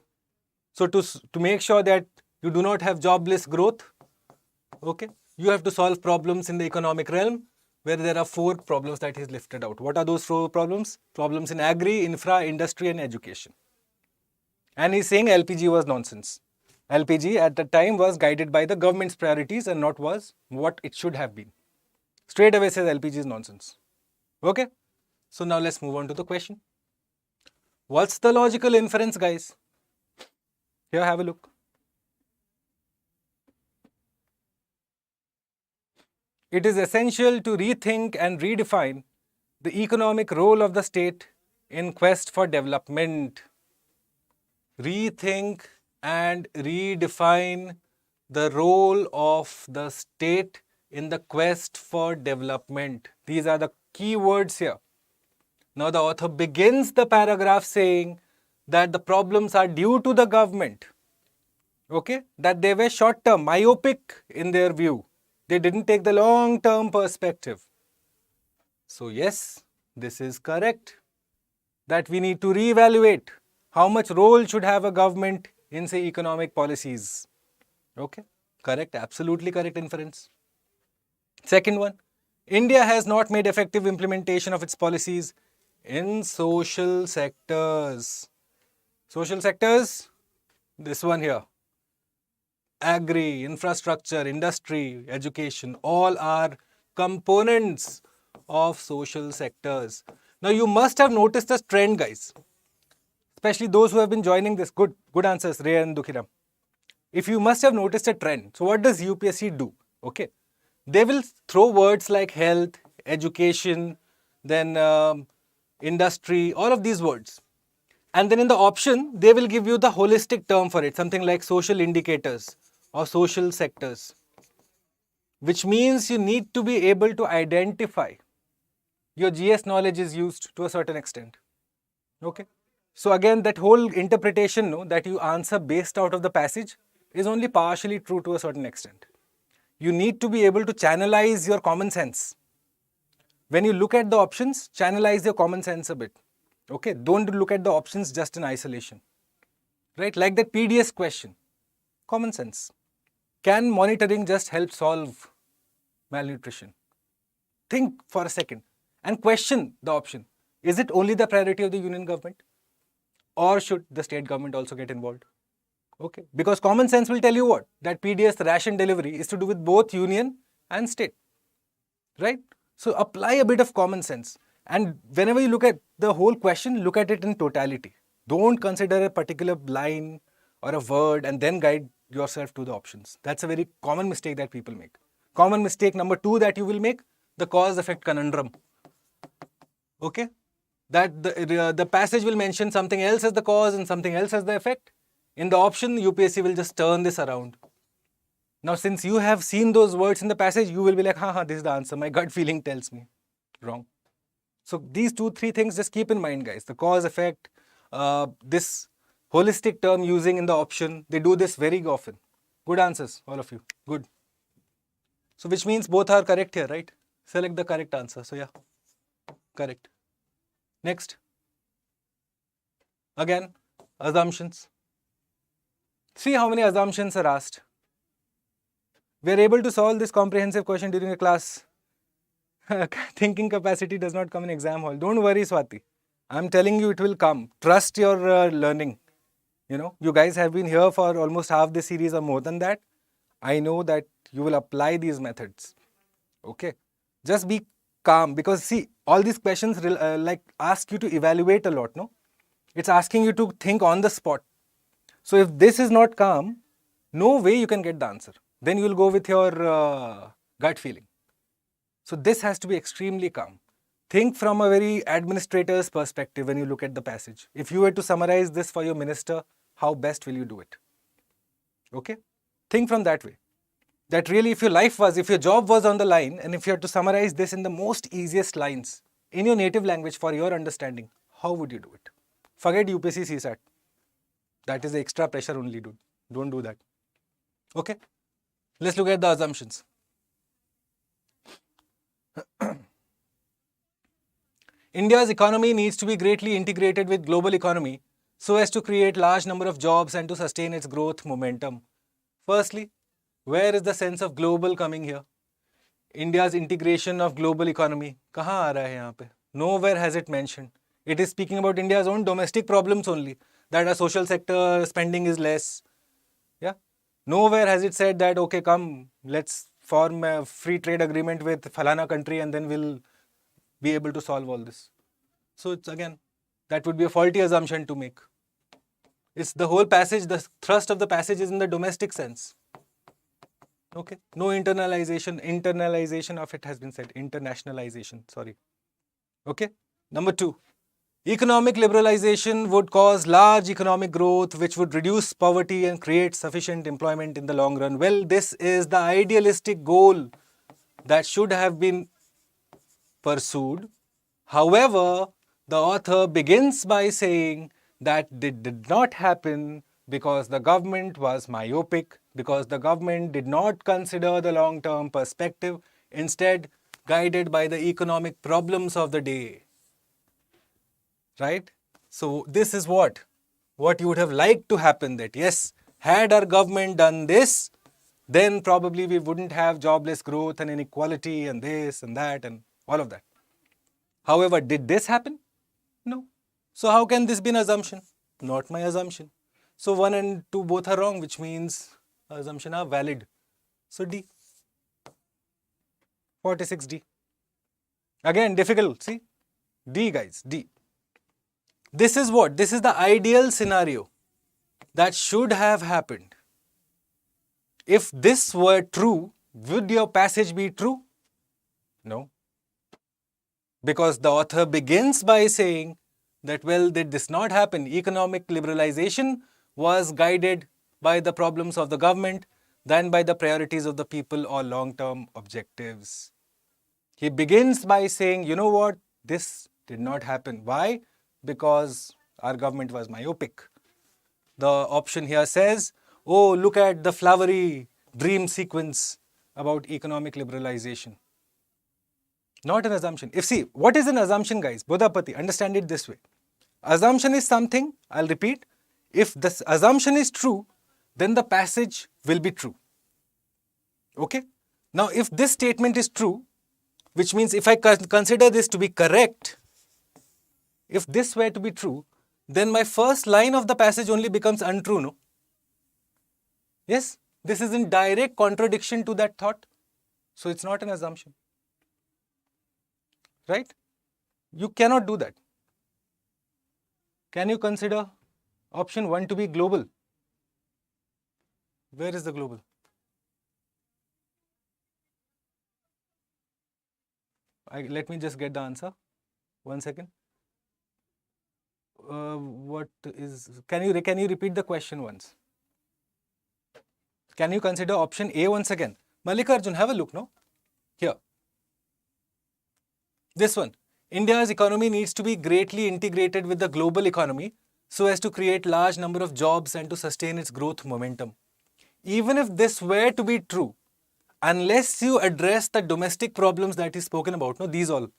So to make sure that you do not have jobless growth, okay, you have to solve problems in the economic realm where there are 4 problems that he's lifted out. What are those 4 problems? Problems in agri, infra, industry, and education. And he's saying LPG was nonsense. LPG at the time was guided by the government's priorities and not was what it should have been. Straight away says LPG is nonsense. Okay? So now let's move on to the question. What's the logical inference, guys? Here, have a look. It is essential to rethink and redefine the economic role of the state in quest for development. Rethink and redefine the role of the state in the quest for development. These are the key words here. Now the author begins the paragraph saying that the problems are due to the government. Okay? That they were short-term, myopic in their view. They didn't take the long-term perspective. So yes, this is correct. That we need to reevaluate how much role should have a government in, say, economic policies. Okay? Correct, absolutely correct inference. Second one, India has not made effective implementation of its policies in social sectors. Social sectors, this one here. Agri, infrastructure, industry, education, all are components of social sectors. Now you must have noticed this trend, guys. Especially those who have been joining this. Good answers, Ray and Dukhiram. If you must have noticed a trend. So what does UPSC do? Okay. They will throw words like health, education, then industry, all of these words. And then in the option, they will give you the holistic term for it, something like social indicators or social sectors, which means you need to be able to identify. Your GS knowledge is used to a certain extent. Okay. So again, that whole interpretation, no, that you answer based out of the passage is only partially true to a certain extent. You need to be able to channelize your common sense. When you look at the options, channelize your common sense a bit. Okay, don't look at the options just in isolation. Right, like that PDS question. Common sense. Can monitoring just help solve malnutrition? Think for a second and question the option. Is it only the priority of the union government? Or should the state government also get involved? Okay, because common sense will tell you what? That PDS ration delivery is to do with both union and state. Right? So apply a bit of common sense. And whenever you look at the whole question, look at it in totality. Don't consider a particular line or a word and then guide yourself to the options. That's a very common mistake that people make. Common mistake number 2 that you will make, the cause-effect conundrum. Okay? That the passage will mention something else as the cause and something else as the effect. In the option, UPSC will just turn this around. Now, since you have seen those words in the passage, you will be like, this is the answer. My gut feeling tells me. Wrong. So these 2-3 things just keep in mind, guys. The cause, effect, this holistic term using in the option, they do this very often. Good answers, all of you. Good. So which means both are correct here, right? Select the correct answer. So yeah, correct. Next. Again, assumptions. See how many assumptions are asked. We are able to solve this comprehensive question during a class. Thinking capacity does not come in exam hall. Don't worry, Swati. I'm telling you it will come. Trust your learning. You know, you guys have been here for almost half the series or more than that. I know that you will apply these methods. Okay. Just be calm because see, all these questions like ask you to evaluate a lot, no? It's asking you to think on the spot. So if this is not calm, no way you can get the answer. Then you will go with your gut feeling. So this has to be extremely calm. Think from a very administrator's perspective when you look at the passage. If you were to summarize this for your minister, how best will you do it? Okay? Think from that way. That really if your job was on the line and if you had to summarize this in the most easiest lines in your native language for your understanding, how would you do it? Forget UPSC CSAT. That is the extra pressure only, dude. Don't do that. Okay? Let's look at the assumptions. India's economy needs to be greatly integrated with global economy so as to create large number of jobs and to sustain its growth momentum. Firstly, where is the sense of global coming here? India's integration of global economy. Kahan aa raha hai yahan pe? Nowhere has it mentioned. It is speaking about India's own domestic problems only. That our social sector spending is less. Yeah. Nowhere has it said that, okay, come, let's form a free trade agreement with Falana country and then we'll be able to solve all this. So it's again, that would be a faulty assumption to make. It's the whole passage, the thrust of the passage is in the domestic sense. Okay. No internalization of it has been said. Internationalization, sorry. Okay. Number 2. Economic liberalization would cause large economic growth which would reduce poverty and create sufficient employment in the long run. Well, this is the idealistic goal that should have been pursued. However, the author begins by saying that it did not happen because the government was myopic, because the government did not consider the long-term perspective, instead guided by the economic problems of the day. Right? So this is what you would have liked to happen, that yes, had our government done this, then probably we wouldn't have jobless growth and inequality and this and that and all of that. However, did this happen? No. So how can this be an assumption? Not my assumption. So 1 and 2 both are wrong, which means assumption are valid. So D. 46D. Again, difficult. See? D, guys. D. This is what? This is the ideal scenario that should have happened. If this were true, would your passage be true? No. Because the author begins by saying that, well, did this not happen? Economic liberalization was guided by the problems of the government than by the priorities of the people or long-term objectives. He begins by saying, you know what, this did not happen. Why? Because our government was myopic. The option here says, oh, look at the flowery dream sequence about economic liberalization. Not an assumption. See, what is an assumption, guys? Bodhapati, understand it this way. Assumption is something, I'll repeat, if this assumption is true, then the passage will be true. Okay? Now, if this statement is true, which means if I consider this to be correct, if this were to be true, then my first line of the passage only becomes untrue, no? Yes? This is in direct contradiction to that thought. So it's not an assumption. Right? You cannot do that. Can you consider option 1 to be global? Where is the global? Let me just get the answer. 1 second. What is? Can you repeat the question once? Can you consider option A once again? Mallikarjun, have a look, no? Here. This one. India's economy needs to be greatly integrated with the global economy so as to create large number of jobs and to sustain its growth momentum. Even if this were to be true, unless you address the domestic problems that is spoken about, no, these all,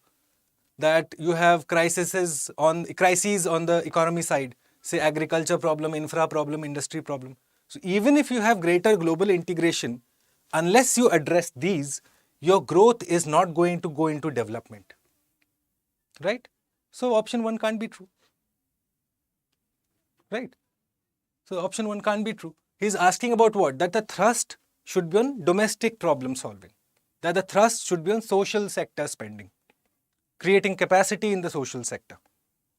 that you have crises on the economy side, say agriculture problem, infra problem, industry problem. So even if you have greater global integration, unless you address these, your growth is not going to go into development. Right? So option 1 can't be true. Right? So option 1 can't be true. He's asking about what? That the thrust should be on domestic problem solving. That the thrust should be on social sector spending. Creating capacity in the social sector.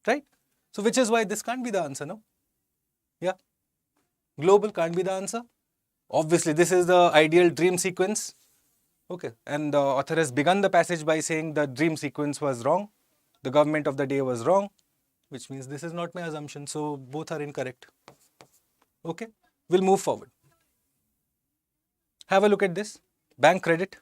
Right? So which is why this can't be the answer, no? Yeah. Global can't be the answer. Obviously, this is the ideal dream sequence. Okay. And the author has begun the passage by saying the dream sequence was wrong. The government of the day was wrong, which means this is not my assumption. So both are incorrect. Okay. We'll move forward. Have a look at this. Bank credit.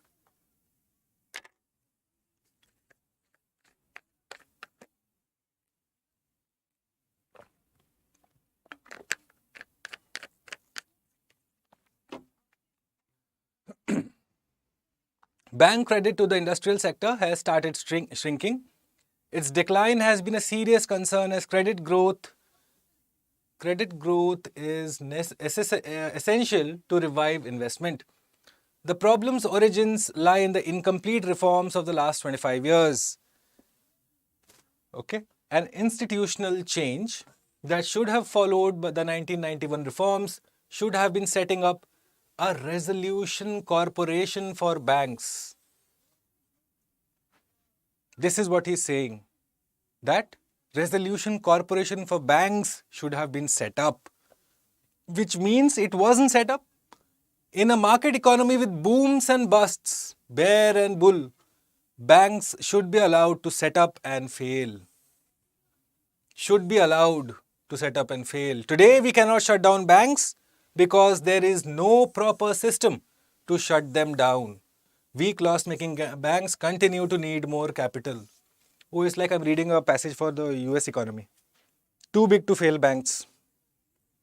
Bank credit to the industrial sector has started shrinking. Its decline has been a serious concern as credit growth is essential to revive investment. The problem's origins lie in the incomplete reforms of the last 25 years. Okay? An institutional change that should have followed by the 1991 reforms should have been setting up a resolution corporation for banks. This is what he's saying, that resolution corporation for banks should have been set up, which means it wasn't set up. In a market economy with booms and busts, bear and bull, banks should be allowed to set up and fail. Should be allowed to set up and fail. Today we cannot shut down banks because there is no proper system to shut them down. Weak loss-making banks continue to need more capital. Oh, it's like I'm reading a passage for the US economy. Too big to fail banks.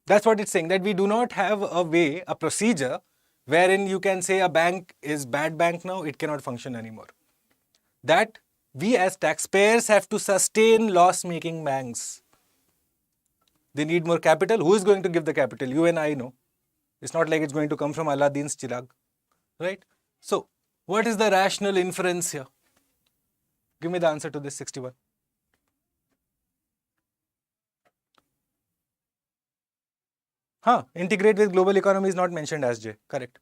That's what it's saying, that we do not have a way, a procedure, wherein you can say a bank is bad bank now, it cannot function anymore. That we as taxpayers have to sustain loss-making banks. They need more capital. Who is going to give the capital? You and I know. It's not like it's going to come from Aladdin's chirag. Right? So, what is the rational inference here? Give me the answer to this 61. Integrate with global economy is not mentioned as J. Correct.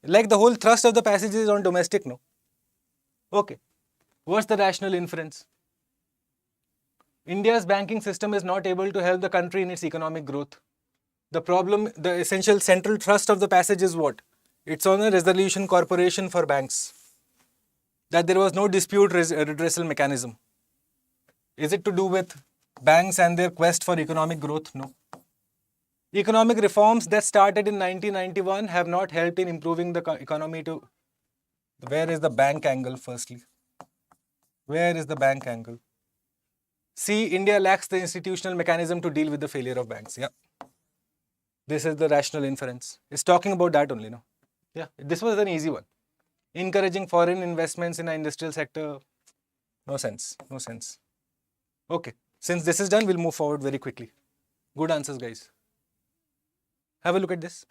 Like the whole thrust of the passage is on domestic, no? Okay. What's the rational inference? India's banking system is not able to help the country in its economic growth. The problem, the essential central thrust of the passage is what? It's on a resolution corporation for banks. that there was no dispute redressal mechanism. Is it to do with banks and their quest for economic growth? No. Economic reforms that started in 1991 have not helped in improving the economy to... Where is the bank angle firstly? Where is the bank angle? See, India lacks the institutional mechanism to deal with the failure of banks. Yeah. This is the rational inference. It's talking about that only, no? Yeah, this was an easy one. Encouraging foreign investments in the industrial sector. No sense. No sense. Okay. Since this is done, we'll move forward very quickly. Good answers, guys. Have a look at this.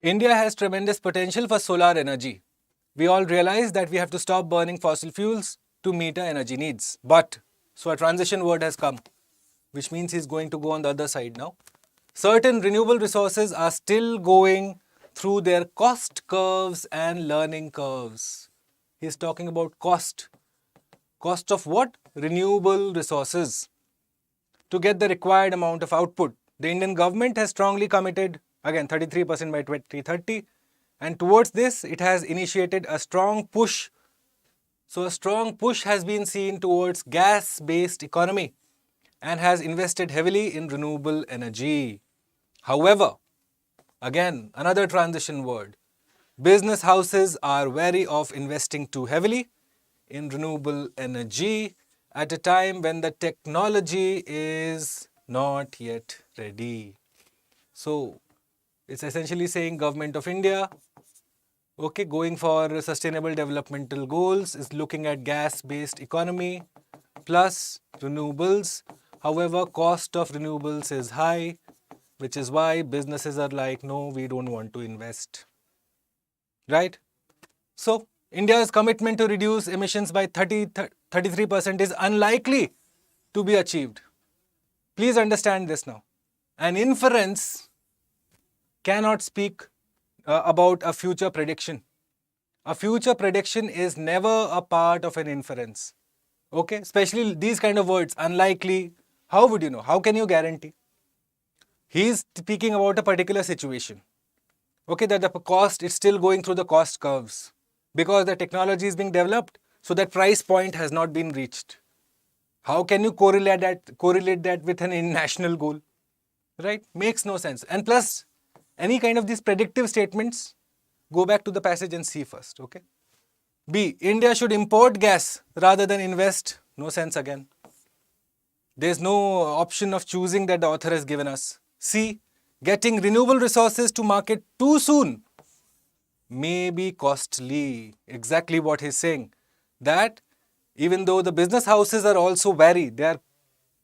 India has tremendous potential for solar energy. We all realize that we have to stop burning fossil fuels to meet our energy needs. But, so a transition word has come, which means he's going to go on the other side now. Certain renewable resources are still going through their cost curves and learning curves. He's talking about cost. Cost of what? Renewable resources. To get the required amount of output, the Indian government has strongly committed, again 33% by 2030, and towards this it has initiated a strong push. So a strong push has been seen towards gas-based economy and has invested heavily in renewable energy. However, again another transition word, business houses are wary of investing too heavily in renewable energy at a time when the technology is not yet ready. So it's essentially saying Government of India, okay, going for sustainable developmental goals, is looking at gas-based economy plus renewables. However, cost of renewables is high, which is why businesses are like, no, we don't want to invest. Right? So India's commitment to reduce emissions by 33% is unlikely to be achieved. Please understand this now. An inference cannot speak about a future prediction. A future prediction is never a part of an inference. Okay? Especially these kind of words, unlikely. How would you know? How can you guarantee? He is speaking about a particular situation. Okay, that the cost is still going through the cost curves because the technology is being developed, so that price point has not been reached. How can you correlate that with an international goal? Right? Makes no sense. And plus, any kind of these predictive statements, go back to the passage and see first. Okay. B. India should import gas rather than invest. No sense again. There's no option of choosing that the author has given us. C. Getting renewable resources to market too soon may be costly. Exactly what he's saying. That even though the business houses are also wary, they are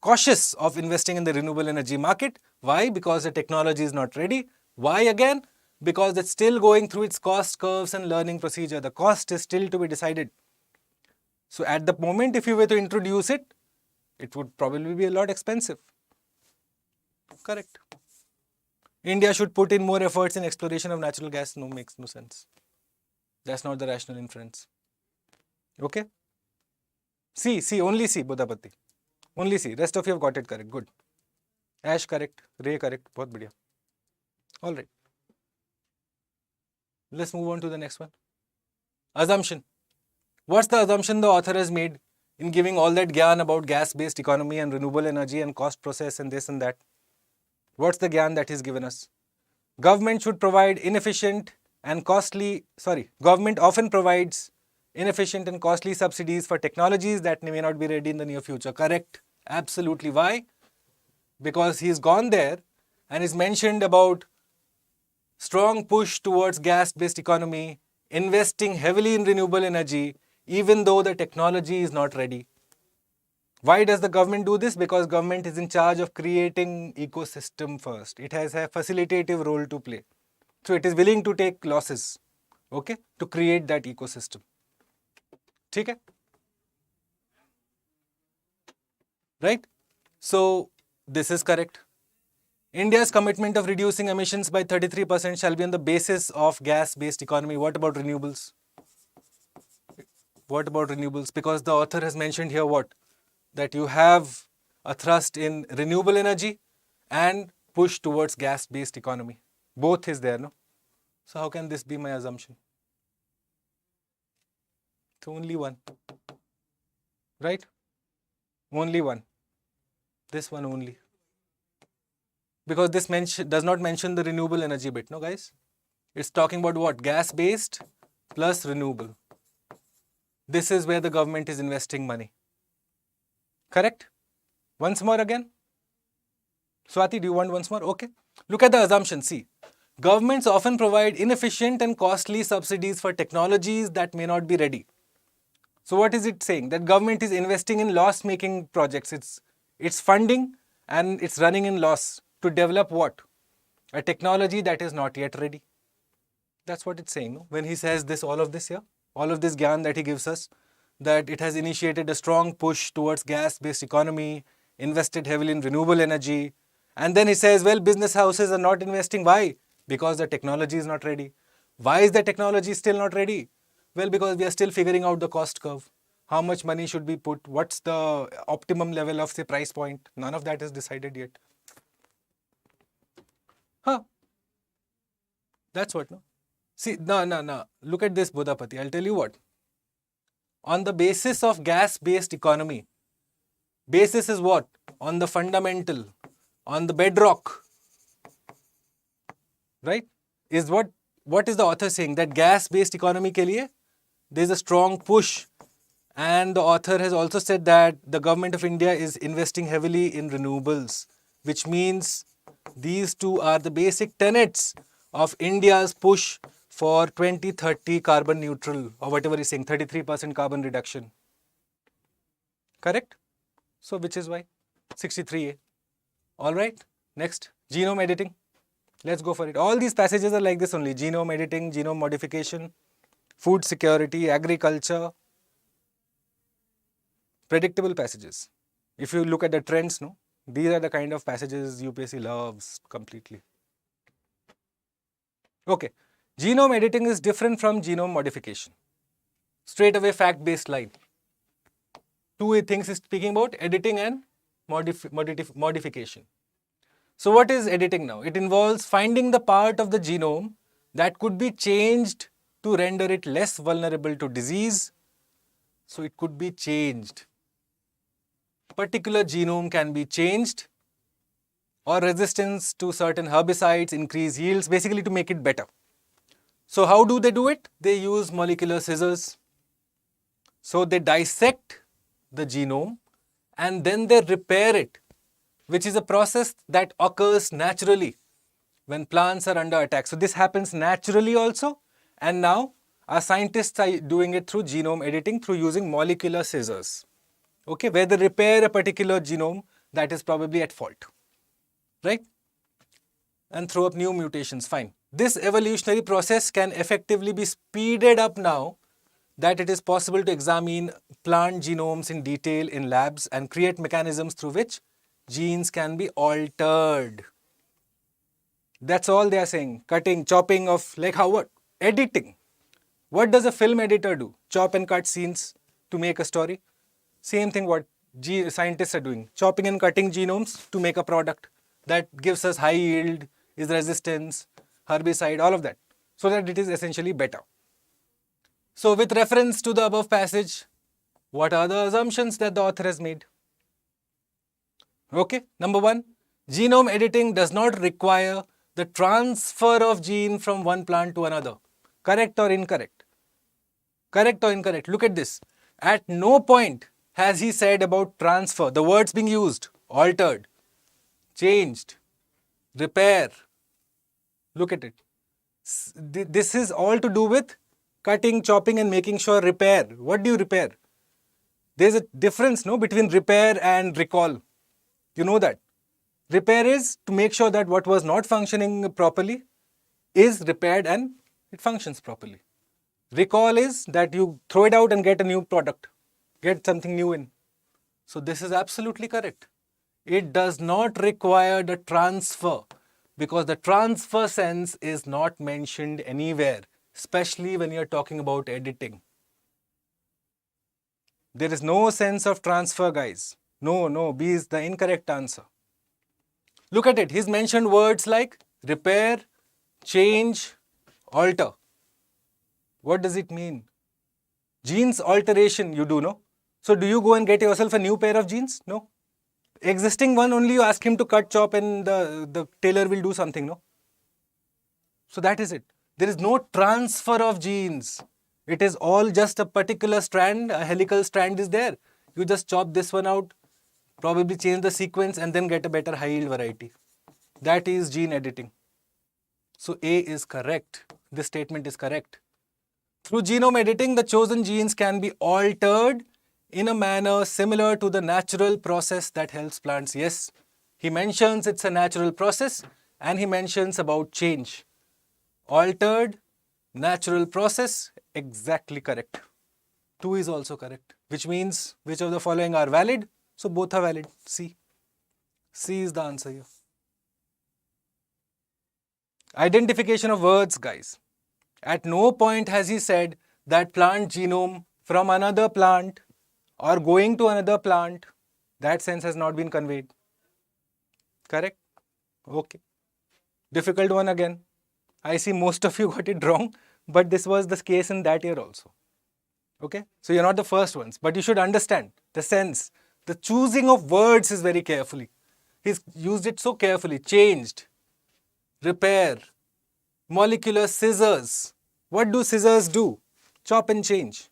cautious of investing in the renewable energy market. Why? Because the technology is not ready. Why again? Because it's still going through its cost curves and learning procedure. The cost is still to be decided. So at the moment, if you were to introduce it, it would probably be a lot expensive. Correct. India should put in more efforts in exploration of natural gas. No, makes no sense. That's not the rational inference. Okay? C, only C, Buddhapati. Only C. Rest of you have got it correct. Good. Ash correct. Ray correct. Bahut badhiya. Alright. Let's move on to the next one. Assumption. What's the assumption the author has made in giving all that gyan about gas-based economy and renewable energy and cost process and this and that? What's the gyan that he's given us? Government should provide inefficient and costly, government often provides inefficient and costly subsidies for technologies that may not be ready in the near future. Correct. Absolutely. Why? Because he's gone there and is mentioned about strong push towards gas-based economy, investing heavily in renewable energy, even though the technology is not ready. Why does the government do this? Because government is in charge of creating ecosystem first. It has a facilitative role to play. So it is willing to take losses, okay, to create that ecosystem. ठीक है? Right? So this is correct. India's commitment of reducing emissions by 33% shall be on the basis of gas-based economy. What about renewables? What about renewables? Because the author has mentioned here what? That you have a thrust in renewable energy and push towards gas-based economy. Both is there, no? So how can this be my assumption? It's only one, right? Only one. This one only. Because this does not mention the renewable energy bit, no guys? It's talking about what? Gas-based plus renewable. This is where the government is investing money. Correct? Once more again. Swati, do you want once more? Okay. Look at the assumption. See, governments often provide inefficient and costly subsidies for technologies that may not be ready. So what is it saying? That government is investing in loss-making projects. It's funding and it's running in loss to develop what? A technology that is not yet ready. That's what it's saying, no? When he says this, all of this here, all of this gyan that he gives us, that it has initiated a strong push towards gas-based economy, invested heavily in renewable energy, and then he says, well, business houses are not investing. Why? Because the technology is not ready. Why is the technology still not ready? Well, because we are still figuring out the cost curve. How much money should be put? What's the optimum level of, say, price point? None of that is decided yet. Huh? That's what, no? See, no. Look at this, Budhapati. I'll tell you what. On the basis of gas-based economy, basis is what? On the fundamental, on the bedrock, right? Is what is the author saying? That gas-based economy ke liye, there's a strong push. And the author has also said that the government of India is investing heavily in renewables, which means these two are the basic tenets of India's push for 2030 carbon neutral, or whatever he's saying, 33% carbon reduction. Correct? So which is why? 63A. Alright, next, genome editing. Let's go for it. All these passages are like this only. Genome editing, genome modification, food security, agriculture. Predictable passages. If you look at the trends, no, these are the kind of passages UPSC loves completely. Okay, genome editing is different from genome modification. Straight away fact-based line. Two things is speaking about, editing and modification. So what is editing now? It involves finding the part of the genome that could be changed to render it less vulnerable to disease. So it could be changed. Particular genome can be changed, or resistance to certain herbicides, increase yields, basically to make it better. So how do they do it? They use molecular scissors. So they dissect the genome and then they repair it, which is a process that occurs naturally when plants are under attack. So this happens naturally also, and now our scientists are doing it through genome editing through using molecular scissors. Okay, where they repair a particular genome that is probably at fault, right? And throw up new mutations, fine. This evolutionary process can effectively be speeded up now that it is possible to examine plant genomes in detail in labs and create mechanisms through which genes can be altered. That's all they are saying. Cutting, chopping of, like how what? Editing. What does a film editor do? Chop and cut scenes to make a story. Same thing what scientists are doing. Chopping and cutting genomes to make a product that gives us high yield, is resistance, herbicide, all of that. So that it is essentially better. So with reference to the above passage, what are the assumptions that the author has made? Okay, number one, genome editing does not require the transfer of gene from one plant to another. Correct or incorrect? Correct or incorrect? Look at this. At no point has he said about transfer. The words being used, altered, changed, repair. Look at it. This is all to do with cutting, chopping and making sure repair. What do you repair? There's a difference, no, between repair and recall. You know that. Repair is to make sure that what was not functioning properly is repaired and it functions properly. Recall is that you throw it out and get a new product, get something new in. So this is absolutely correct. It does not require the transfer because the transfer sense is not mentioned anywhere, especially when you're talking about editing. There is no sense of transfer, guys. No, B is the incorrect answer. Look at it. He's mentioned words like repair, change, alter. What does it mean? Jeans alteration, you do, no? So do you go and get yourself a new pair of jeans? No. Existing one, only you ask him to cut, chop, and the tailor will do something, no? So that is it. There is no transfer of genes. It is all just a particular strand, a helical strand is there. You just chop this one out, probably change the sequence and then get a better high yield variety. That is gene editing. So A is correct. This statement is correct. Through genome editing, the chosen genes can be altered in a manner similar to the natural process that helps plants. Yes, he mentions it's a natural process and he mentions about change. Altered, natural process, exactly correct. 2 is also correct, which means which of the following are valid? So both are valid. C. C is the answer here. Identification of words, guys. At no point has he said that plant genome from another plant or going to another plant, that sense has not been conveyed. Correct? Okay. Difficult one again. I see most of you got it wrong, but this was the case in that year also. Okay? So you're not the first ones, but you should understand the sense. The choosing of words is very carefully. He's used it so carefully. Changed, repair, molecular scissors. What do scissors do? Chop and change.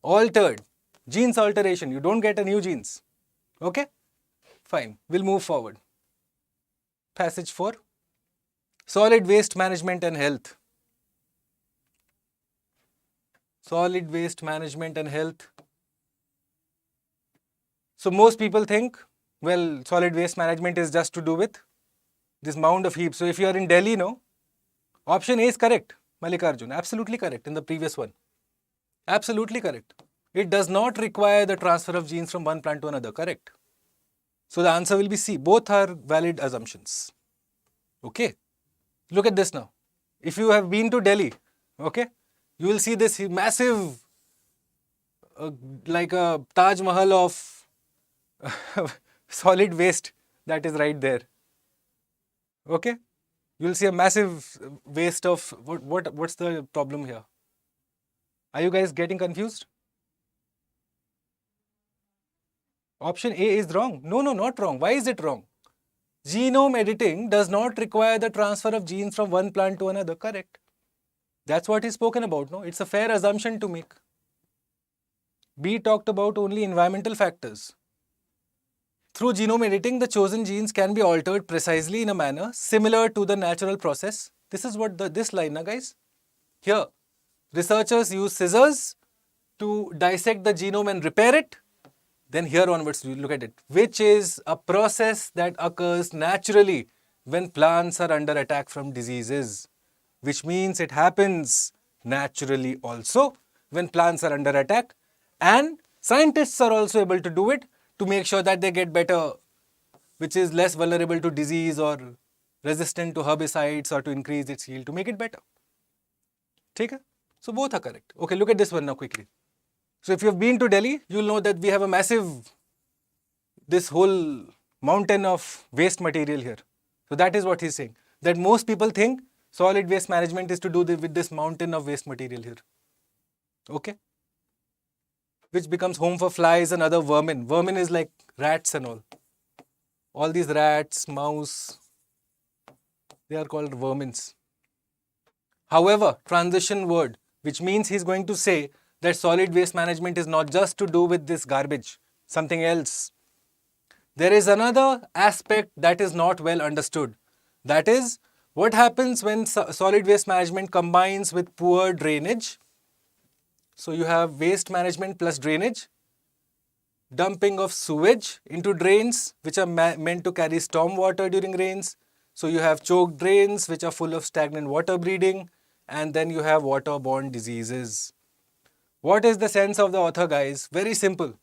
Altered, genes alteration. You don't get a new genes. Okay? Fine. We'll move forward. Passage 4. Solid waste management and health. Solid waste management and health. So most people think, well, solid waste management is just to do with this mound of heaps. So if you are in Delhi, no, option A is correct. Mallikarjun, absolutely correct in the previous one. Absolutely correct. It does not require the transfer of genes from one plant to another, correct? So the answer will be C. Both are valid assumptions. Okay. Look at this now. If you have been to Delhi, okay, you will see this massive, like a Taj Mahal of solid waste that is right there. Okay. You will see a massive waste of, what's the problem here? Are you guys getting confused? Option A is wrong. No, not wrong. Why is it wrong? Genome editing does not require the transfer of genes from one plant to another. Correct. That's what is spoken about. No, it's a fair assumption to make. B talked about only environmental factors. Through genome editing, the chosen genes can be altered precisely in a manner similar to the natural process. This is what this line, guys. Here, researchers use scissors to dissect the genome and repair it. Then here onwards, you look at it, which is a process that occurs naturally when plants are under attack from diseases, which means it happens naturally also when plants are under attack, and scientists are also able to do it to make sure that they get better, which is less vulnerable to disease or resistant to herbicides or to increase its yield to make it better. Okay? So both are correct. Okay, look at this one now quickly. So if you've been to Delhi, you'll know that we have a massive, this whole mountain of waste material here. So that is what he's saying. That most people think solid waste management is to do with this mountain of waste material here. Okay? Which becomes home for flies and other vermin. Vermin is like rats and all. All these rats, mouse, they are called vermins. However, transition word, which means he's going to say that solid waste management is not just to do with this garbage, something else. There is another aspect that is not well understood. That is, what happens when solid waste management combines with poor drainage. So you have waste management plus drainage, dumping of sewage into drains which are meant to carry storm water during rains. So you have choked drains which are full of stagnant water breeding, and then you have waterborne diseases. What is the sense of the author, guys? Very simple.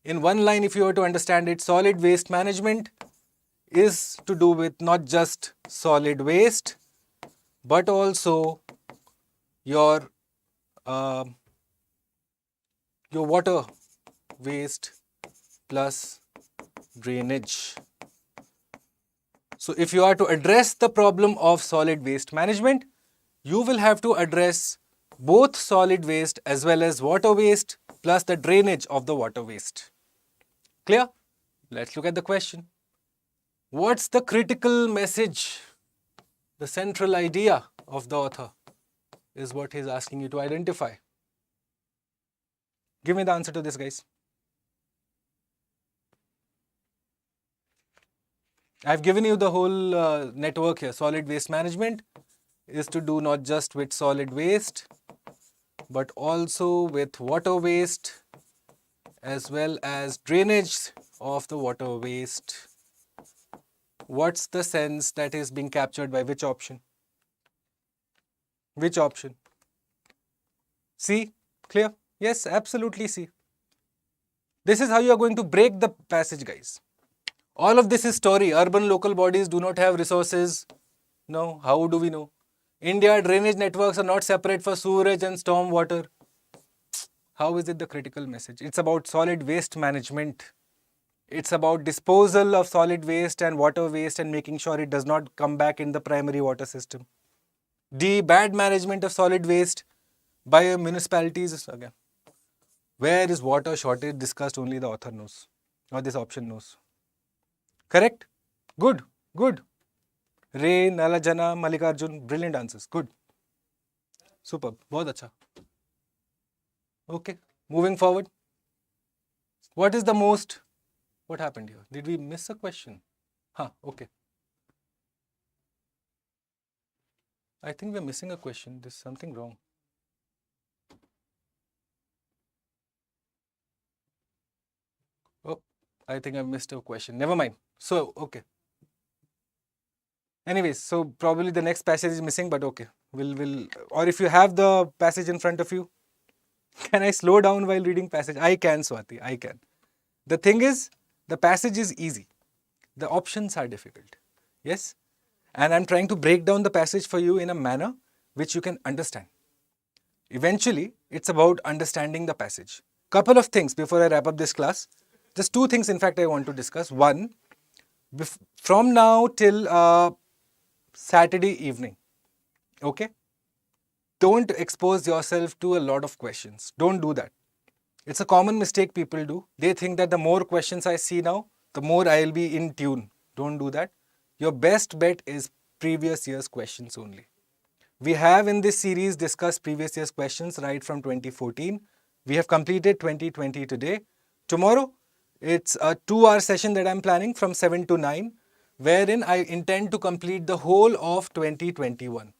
In one line, if you were to understand it, solid waste management is to do with not just solid waste, but also your water waste plus drainage. So if you are to address the problem of solid waste management, you will have to address both solid waste as well as water waste plus the drainage of the water waste. Clear? Let's look at the question. What's the critical message? The central idea of the author is what he's asking you to identify. Give me the answer to this, guys. I've given you the whole network here. Solid waste management is to do not just with solid waste, but also with water waste as well as drainage of the water waste. What's the sense that is being captured by which option? Which option? C? Clear? Yes, absolutely C. This is how you are going to break the passage, guys. All of this is story. Urban local bodies do not have resources. No, how do we know? India drainage networks are not separate for sewerage and storm water. How is it the critical message? It's about solid waste management. It's about disposal of solid waste and water waste and making sure it does not come back in the primary water system. D, bad management of solid waste by municipalities. Again, where is water shortage discussed? Only the author knows, or this option knows. Correct? Good, good. Ray, Nalajana, Mallikarjun, brilliant answers. Good. Superb. Bahut acha. Okay, moving forward. What is the most... What happened here? Did we miss a question? Okay. I think we're missing a question. There's something wrong. Oh, I think I missed a question. Never mind. So, okay. Anyways, so probably the next passage is missing, but okay. Or if you have the passage in front of you, can I slow down while reading passage? I can, Swati, I can. The thing is, the passage is easy. The options are difficult. Yes? And I'm trying to break down the passage for you in a manner which you can understand. Eventually, it's about understanding the passage. Couple of things before I wrap up this class. Just two things, in fact, I want to discuss. One, from now till Saturday evening, okay? Don't expose yourself to a lot of questions. Don't do that. It's a common mistake people do. They think that the more questions I see now, the more I'll be in tune. Don't do that. Your best bet is previous year's questions only. We have in this series discussed previous year's questions right from 2014. We have completed 2020 today. Tomorrow, it's a 2-hour session that I'm planning from 7 to 9, wherein I intend to complete the whole of 2021.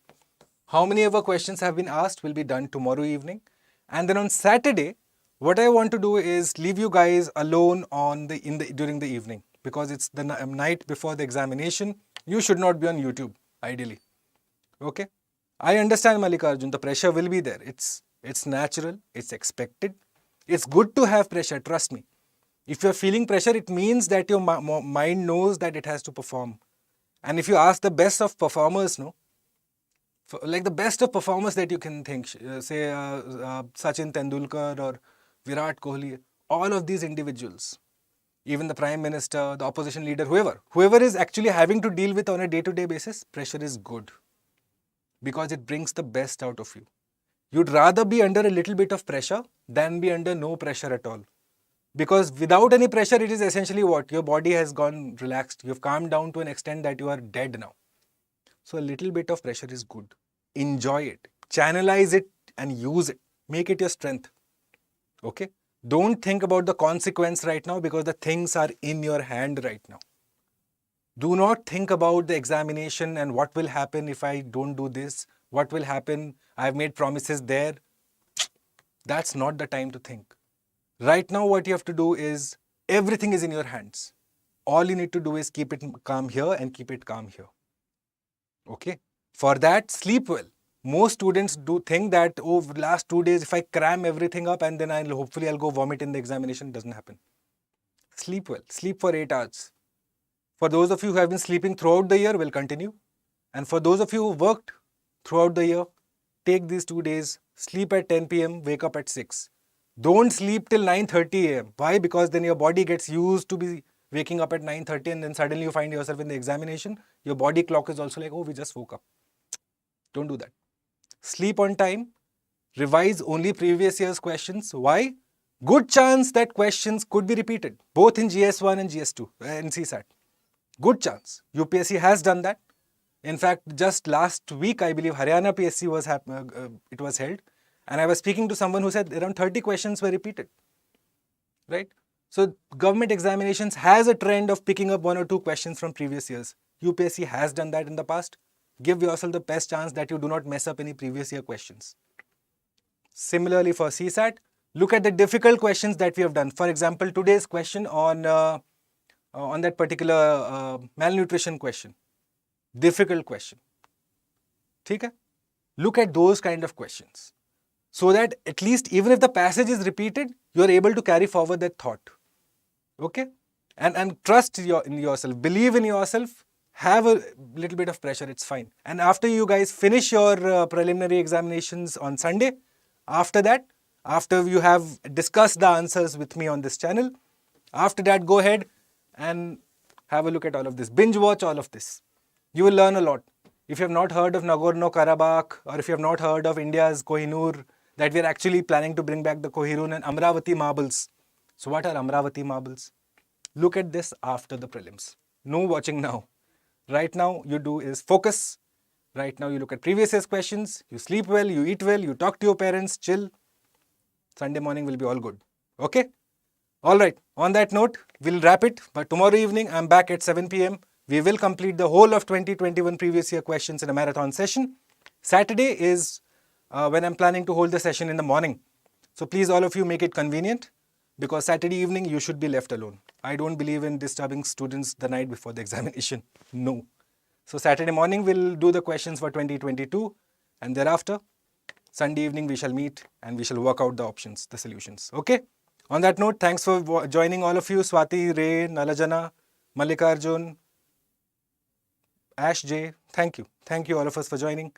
How many ever questions have been asked will be done tomorrow evening. And then on Saturday, what I want to do is leave you guys alone during the evening, because it's the night before the examination. You should not be on YouTube, ideally. Okay? I understand, Mallikarjun, the pressure will be there. It's natural, it's expected. It's good to have pressure, trust me. If you're feeling pressure, it means that your mind knows that it has to perform. And if you ask the best of performers, like the best of performers that you can think, say Sachin Tendulkar or Virat Kohli, all of these individuals, even the Prime Minister, the opposition leader, whoever is actually having to deal with on a day-to-day basis, pressure is good because it brings the best out of you. You'd rather be under a little bit of pressure than be under no pressure at all. Because without any pressure, it is essentially what? Your body has gone relaxed. You've calmed down to an extent that you are dead now. So a little bit of pressure is good. Enjoy it. Channelize it and use it. Make it your strength. Okay? Don't think about the consequence right now because the things are in your hand right now. Do not think about the examination and what will happen if I don't do this. What will happen? I've made promises there. That's not the time to think. Right now, what you have to do is, everything is in your hands. All you need to do is keep it calm here and keep it calm here. Okay? For that, sleep well. Most students do think that, last 2 days, if I cram everything up and then hopefully I'll go vomit in the examination, doesn't happen. Sleep well. Sleep for 8 hours. For those of you who have been sleeping throughout the year, we'll continue. And for those of you who worked throughout the year, take these 2 days, sleep at 10 p.m., wake up at 6. Don't sleep till 9:30 a.m. Why? Because then your body gets used to be waking up at 9:30 and then suddenly you find yourself in the examination. Your body clock is also like, oh, we just woke up. Don't do that. Sleep on time. Revise only previous year's questions. Why? Good chance that questions could be repeated, both in GS1 and GS2 and CSAT. Good chance. UPSC has done that. In fact, just last week, I believe Haryana PSC was it was held, and I was speaking to someone who said around 30 questions were repeated. Right? So government examinations has a trend of picking up 1 or 2 questions from previous years. UPSC has done that in the past. Give yourself the best chance that you do not mess up any previous year questions. Similarly for CSAT, look at the difficult questions that we have done. For example, today's question on that particular malnutrition question. Difficult question. Okay? Look at those kind of questions. So that at least even if the passage is repeated, you are able to carry forward that thought. Okay? And trust in yourself. Believe in yourself. Have a little bit of pressure. It's fine. And after you guys finish your preliminary examinations on Sunday, after that, after you have discussed the answers with me on this channel, after that, go ahead and have a look at all of this. Binge watch all of this. You will learn a lot. If you have not heard of Nagorno-Karabakh, or if you have not heard of India's Kohinoor, that we are actually planning to bring back the Kohinoor and Amravati marbles. So what are Amravati marbles? Look at this after the prelims. No watching now. Right now, you do is focus. Right now, you look at previous year's questions, you sleep well, you eat well, you talk to your parents, chill. Sunday morning will be all good. Okay? Alright, on that note, we'll wrap it. But tomorrow evening, I'm back at 7 p.m. We will complete the whole of 2021 previous year questions in a marathon session. Saturday is when I'm planning to hold the session in the morning. So please, all of you, make it convenient, because Saturday evening, you should be left alone. I don't believe in disturbing students the night before the examination. No. So Saturday morning, we'll do the questions for 2022, and thereafter, Sunday evening, we shall meet and we shall work out the options, the solutions. Okay? On that note, thanks for joining all of you. Swati, Ray, Nalajana, Mallikarjun, Ash J. Thank you. Thank you all of us for joining.